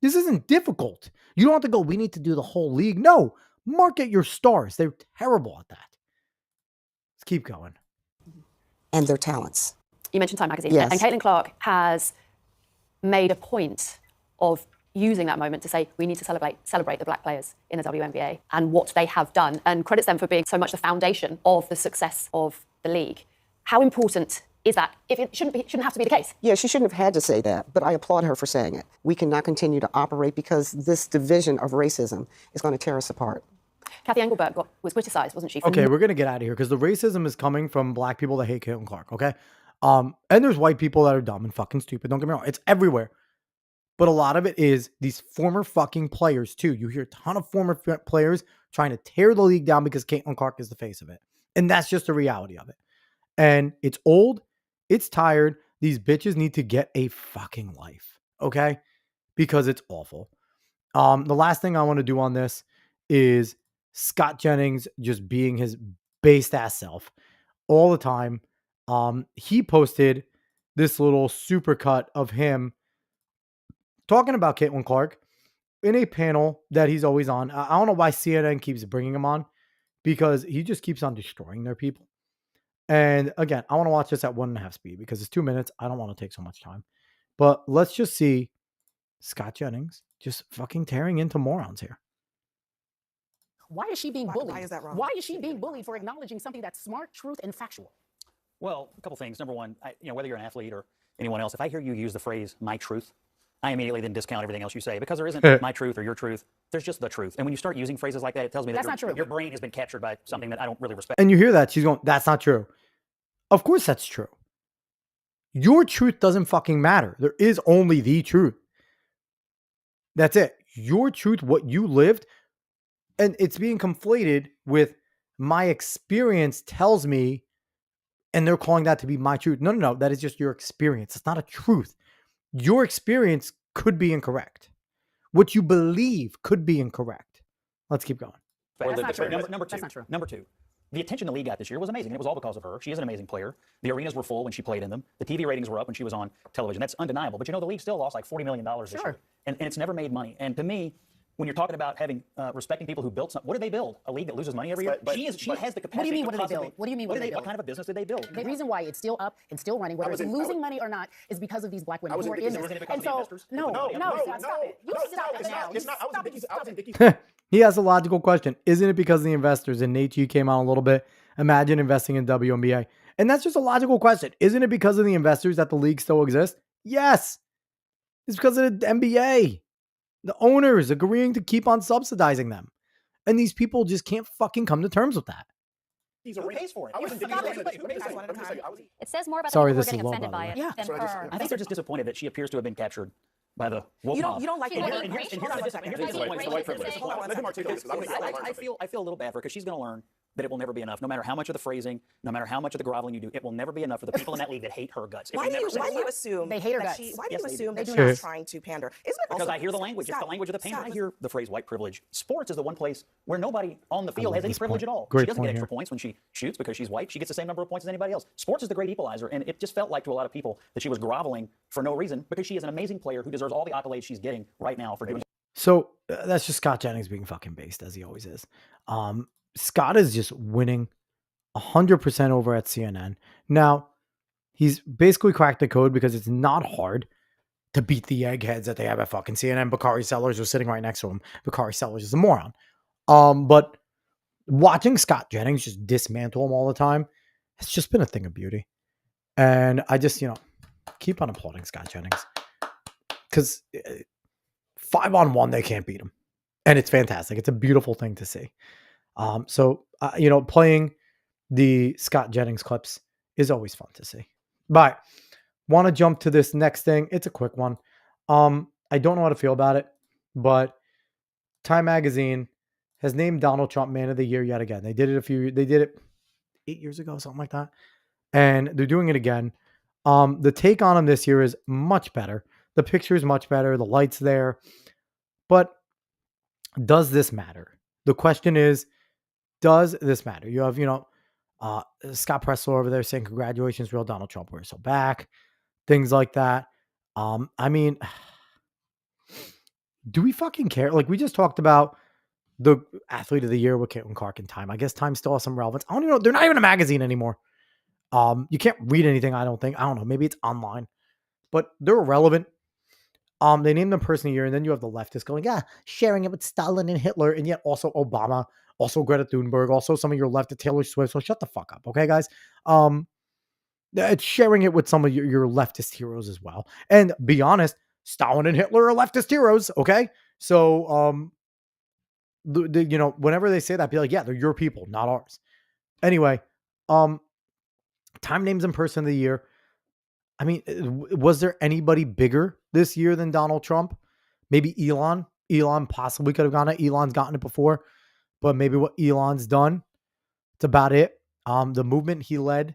This isn't difficult. You don't have to go, we need to do the whole league. No, market your stars. They're terrible at that. Let's keep going. And their talents. You mentioned Time Magazine. Yes. And Caitlin Clark has made a point of using that moment to say we need to celebrate the black players in the WNBA and what they have done, and credits them for being so much the foundation of the success of the league. How important is that? If it shouldn't have to be the case. Yeah, she shouldn't have had to say that, but I applaud her for saying it. We cannot continue to operate because this division of racism is going to tear us apart. Kathy Engelbert was criticised, wasn't she? Okay, we're going to get out of here because the racism is coming from black people that hate Caitlin Clark, okay? And there's white people that are dumb and fucking stupid. Don't get me wrong. It's everywhere. But a lot of it is these former fucking players, too. You hear a ton of former players trying to tear the league down because Caitlin Clark is the face of it. And that's just the reality of it. And it's old. It's tired. These bitches need to get a fucking life, okay? Because it's awful. The last thing I want to do on this is Scott Jennings just being his based ass self all the time. He posted this little supercut of him talking about Caitlin Clark in a panel that he's always on. I don't know why CNN keeps bringing him on, because he just keeps on destroying their people. And again, I want to watch this at 1.5 speed because it's 2 minutes. I don't want to take so much time. But let's just see Scott Jennings just fucking tearing into morons here. Why is she being bullied? Why is that wrong? Why is she being bullied for acknowledging something that's smart, truth, and factual? Well, a couple things. Number one, whether you're an athlete or anyone else, if I hear you use the phrase "my truth," I immediately then discount everything else you say, because there isn't my truth or your truth. There's just the truth. And when you start using phrases like that, it tells me that That's not true. your brain has been captured by something that I don't really respect. And you hear that, she's going, that's not true. Of course that's true. Your truth doesn't fucking matter. There is only the truth. That's it. Your truth, what you lived, and it's being conflated with my experience tells me, and they're calling that to be my truth. No. That is just your experience. It's not a truth. Your experience could be incorrect. What you believe could be incorrect. Let's keep going. That's not true. Number two. That's not true. Number two. The attention the league got this year was amazing, and it was all because of her. She is an amazing player. The arenas were full when she played in them. The TV ratings were up when she was on television. That's undeniable. But the league still lost like $40 million this year. And it's never made money. And to me, when you're talking about having respecting people who built something, what did they build? A league that loses money every year? She has the capacity. What do you mean, what to did they possibly- build? What do you mean, what did they build? What kind of a business did they build? The reason why it's still up and still running, whether it's losing money or not, is because of these black women who are in this. And so, no, stop it. You stop it now. Stop it. He has a logical question. Isn't it because of the investors? And Nate G came out a little bit. Imagine investing in WNBA. And that's just a logical question. Isn't it because of the investors that the league still exists? Yes. It's because of the NBA. The owners agreeing to keep on subsidizing them. And these people just can't fucking come to terms with that. Who pays for it? It says more about Sorry, the this people who is are getting low, by the offended by way. it than her. I think they're just disappointed that she appears to have been captured by the woke mob. You don't like She's the like, word. "Great, Here's the disappointment. Great, White great, privilege. great, Let him articulate this. I feel a little bad for her because she's going to learn that it will never be enough. No matter how much of the phrasing, no matter how much of the groveling you do, it will never be enough for the people in that league that hate her guts. Why do you assume They hate her that guts. she? Why do Yes, you they assume do. that do. she's trying to pander? Isn't it Because also, I hear the language. It's the language of the pain. Scott, I hear the phrase white privilege. Sports is the one place where nobody on the field love has any this privilege point. at all. Great She doesn't point get extra here. points when she shoots because she's white. She gets the same number of points as anybody else. Sports is the great equalizer, and it just felt like to a lot of people that she was groveling for no reason because she is an amazing player who deserves all the accolades she's getting right now for doing. So that's just Scott Jennings being fucking based, as he always is. Scott is just winning 100% over at CNN. Now, he's basically cracked the code because it's not hard to beat the eggheads that they have at fucking CNN. Bakari Sellers was sitting right next to him. Bakari Sellers is a moron. But watching Scott Jennings just dismantle him all the time, it's just been a thing of beauty. And I just, keep on applauding Scott Jennings. Because 5-on-1, they can't beat him. And it's fantastic. It's a beautiful thing to see. Playing the Scott Jennings clips is always fun to see. But want to jump to this next thing. It's a quick one. I don't know how to feel about it, but Time Magazine has named Donald Trump Man of the Year yet again. They did it 8 years ago, something like that. and they're doing it again. The take on him this year is much better. The picture is much better. The light's there. But does this matter? The question is, does this matter? You have, Scott Pressler over there saying, congratulations, real Donald Trump, we're so back. Things like that. I mean, do we fucking care? Like, we just talked about the athlete of the year with Caitlin Clark and Time. I guess Time still has some relevance. I don't even know. They're not even a magazine anymore. You can't read anything, I don't think. I don't know. Maybe it's online, but they're irrelevant. They named them person of the year, and then you have the leftists going, yeah, sharing it with Stalin and Hitler, and yet also Obama, also Greta Thunberg, also some of your left at Taylor Swift. So shut the fuck up, okay, guys? It's sharing it with some of your leftist heroes as well. And be honest, Stalin and Hitler are leftist heroes, okay? So, whenever they say that, be like, yeah, they're your people, not ours. Anyway, Time names them person of the year. I mean, was there anybody bigger this year than Donald Trump? Maybe Elon. Elon possibly could have gotten it. Elon's gotten it before, but maybe what Elon's done, it's about it. The movement he led,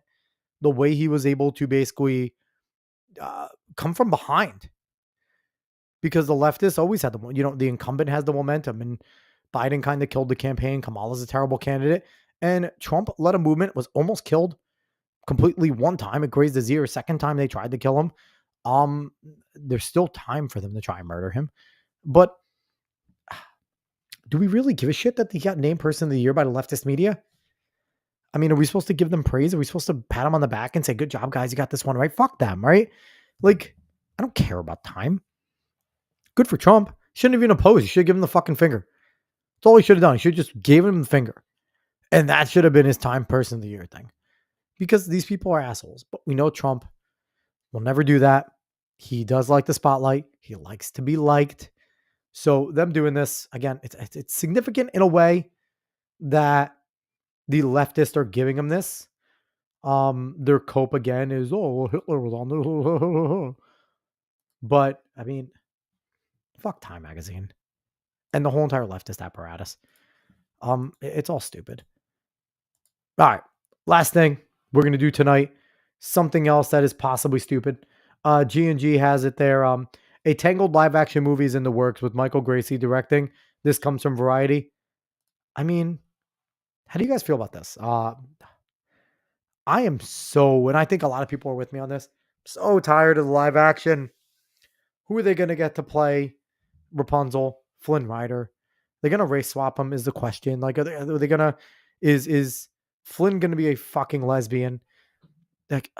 the way he was able to basically come from behind, because the leftists always had the incumbent has the momentum, and Biden kind of killed the campaign. Kamala's a terrible candidate, and Trump led a movement, was almost killed completely one time. It grazed his ear. Second time they tried to kill him. There's still time for them to try and murder him. But do we really give a shit that he got named person of the year by the leftist media? I mean, are we supposed to give them praise? Are we supposed to pat them on the back and say, good job, guys, you got this one right? Fuck them, right? Like, I don't care about Time. Good for Trump. Shouldn't have even opposed. You should have given him the fucking finger. That's all he should have done. He should have just gave him the finger. And that should have been his Time person of the year thing. Because these people are assholes. But we know Trump will never do that. He does like the spotlight. He likes to be liked. So them doing this, again, it's significant in a way that the leftists are giving him this. Their cope again is, oh, Hitler was on the... But, I mean, fuck Time magazine. And the whole entire leftist apparatus. It's all stupid. All right. Last thing we're going to do tonight. Something else that is possibly stupid. G&G has it there. A Tangled live action movie is in the works with Michael Gracie directing. This comes from Variety. I mean, how do you guys feel about this? I am so, and I think a lot of people are with me on this, so tired of the live action. Who are they going to get to play Rapunzel? Flynn Rider. They're going to race swap him is the question. Like, are they going to, is Flynn going to be a fucking lesbian? Like,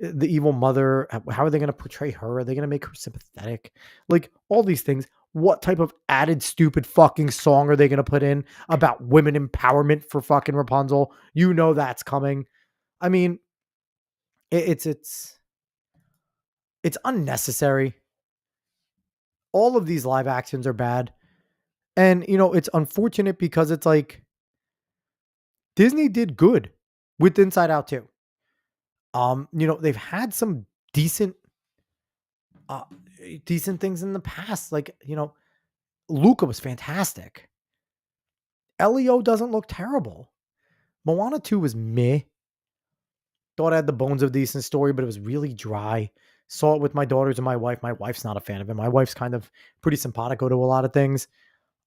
the evil mother, how are they going to portray her? Are they going to make her sympathetic? Like, all these things. What type of added stupid fucking song are they going to put in about women empowerment for fucking Rapunzel? You know that's coming. I mean, it's unnecessary. All of these live actions are bad. And, it's unfortunate because it's like Disney did good with Inside Out too. They've had some decent things in the past. Like, Luca was fantastic. Elio doesn't look terrible. Moana 2 was meh. Thought it had the bones of a decent story, but it was really dry. Saw it with my daughters and my wife. My wife's not a fan of it. My wife's kind of pretty simpatico to a lot of things.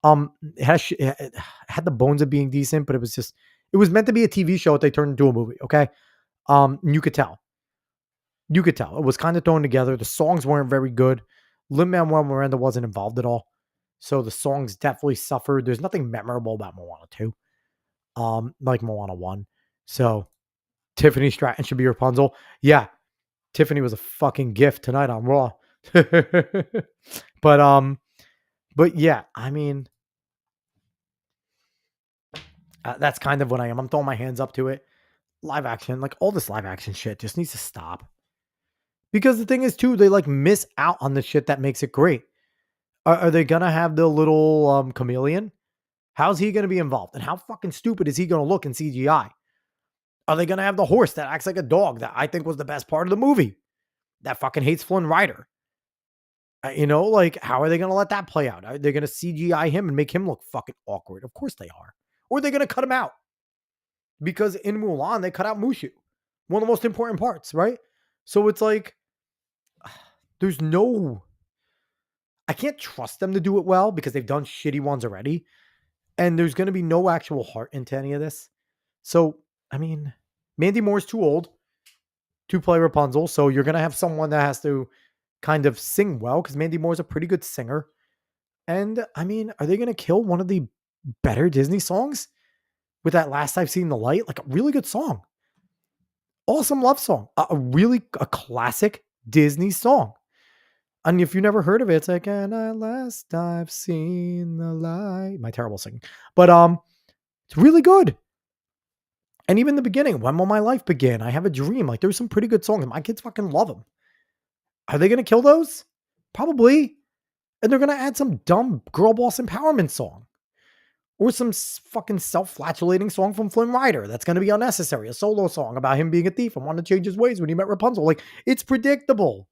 It had the bones of being decent, but it was meant to be a TV show that they turned into a movie. Okay. You could tell. It was kind of thrown together. The songs weren't very good. Lin-Manuel Miranda wasn't involved at all. So the songs definitely suffered. There's nothing memorable about Moana 2. Like Moana 1. So Tiffany Stratton should be Rapunzel. Yeah. Tiffany was a fucking gift tonight on Raw. But yeah, I mean, that's kind of what I am. I'm throwing my hands up to it. Live action, like all this live action shit just needs to stop. Because the thing is too, they like miss out on the shit that makes it great. Are they going to have the little chameleon? How's he going to be involved? And how fucking stupid is he going to look in CGI? Are they going to have the horse that acts like a dog that I think was the best part of the movie? That fucking hates Flynn Rider. Like, how are they going to let that play out? Are they going to CGI him and make him look fucking awkward? Of course they are. Or are they going to cut him out? Because in Mulan, they cut out Mushu. one of the most important parts, right? So it's like, there's no, I can't trust them to do it well because they've done shitty ones already. And there's going to be no actual heart into any of this. So, I mean, Mandy Moore's too old to play Rapunzel. So you're going to have someone that has to kind of sing well because Mandy Moore's a pretty good singer. And I mean, are they going to kill one of the better Disney songs with that Last I've Seen the Light? Like a really good song. Awesome love song. A classic Disney song. And if you never heard of it, it's like, and at last I've seen the light. My terrible singing. But it's really good. And even the beginning, when will my life begin? I have a dream. Like there's some pretty good songs. My kids fucking love them. Are they going to kill those? Probably. And they're going to add some dumb girl boss empowerment song. Or some fucking self-flatulating song from Flynn Rider. That's going to be unnecessary. A solo song about him being a thief and wanting to change his ways when he met Rapunzel. Like, it's predictable.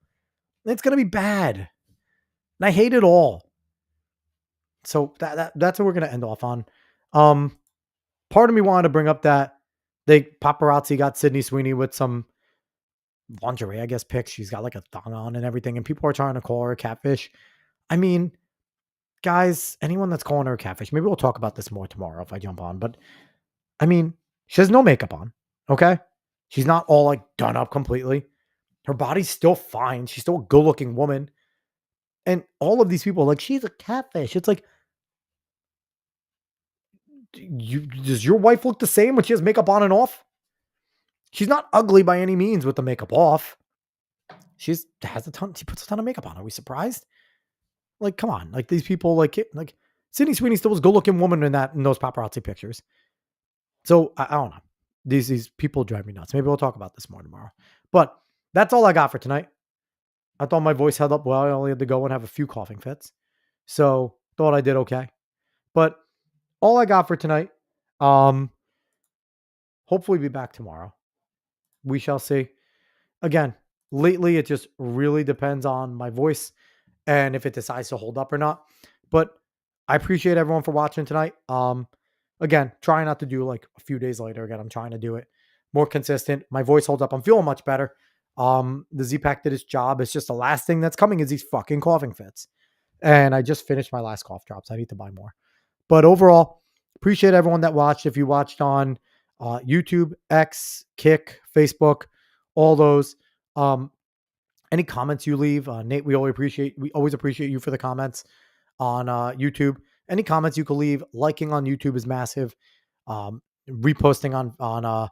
It's going to be bad. And I hate it all. So that's what we're going to end off on. Part of me wanted to bring up that they paparazzi got Sydney Sweeney with some lingerie, I guess, pics. She's got like a thong on and everything. And people are trying to call her a catfish. I mean, guys, anyone that's calling her a catfish, maybe we'll talk about this more tomorrow if I jump on. But I mean, she has no makeup on. Okay. She's not all like done up completely. Her body's still fine. She's still a good looking woman. And all of these people are like, she's a catfish. It's like, does your wife look the same when she has makeup on and off? She's not ugly by any means with the makeup off. She puts a ton of makeup on. Are we surprised? Like, come on. Like these people, like Sydney Sweeney still was a good looking woman in those paparazzi pictures. So I don't know. These people drive me nuts. Maybe we'll talk about this more tomorrow. But that's all I got for tonight. I thought my voice held up well. I only had to go and have a few coughing fits. So thought I did okay. But all I got for tonight. Hopefully be back tomorrow. We shall see. Again, lately it just really depends on my voice and if it decides to hold up or not. But I appreciate everyone for watching tonight. Again, trying not to do like a few days later. Again, I'm trying to do it more consistent. My voice holds up. I'm feeling much better. The Z-Pack did its job. It's just the last thing that's coming is these fucking coughing fits. And I just finished my last cough drops. I need to buy more. But overall, appreciate everyone that watched. If you watched on YouTube, X, Kick, Facebook, all those. Any comments you leave, Nate, we always appreciate you for the comments on YouTube. Any comments you could leave, liking on YouTube is massive. Reposting on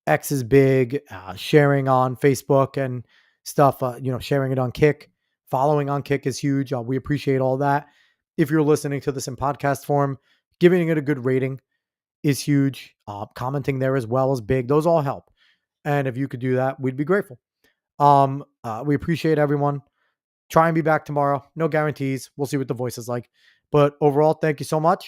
X is big. Sharing on Facebook and stuff. Sharing it on Kick, following on Kick is huge. We appreciate all that. If you're listening to this in podcast form, giving it a good rating is huge. Commenting there as well is big. Those all help. And if you could do that, we'd be grateful. We appreciate everyone. Try and be back tomorrow. No guarantees. We'll see what the voice is like. But overall, thank you so much.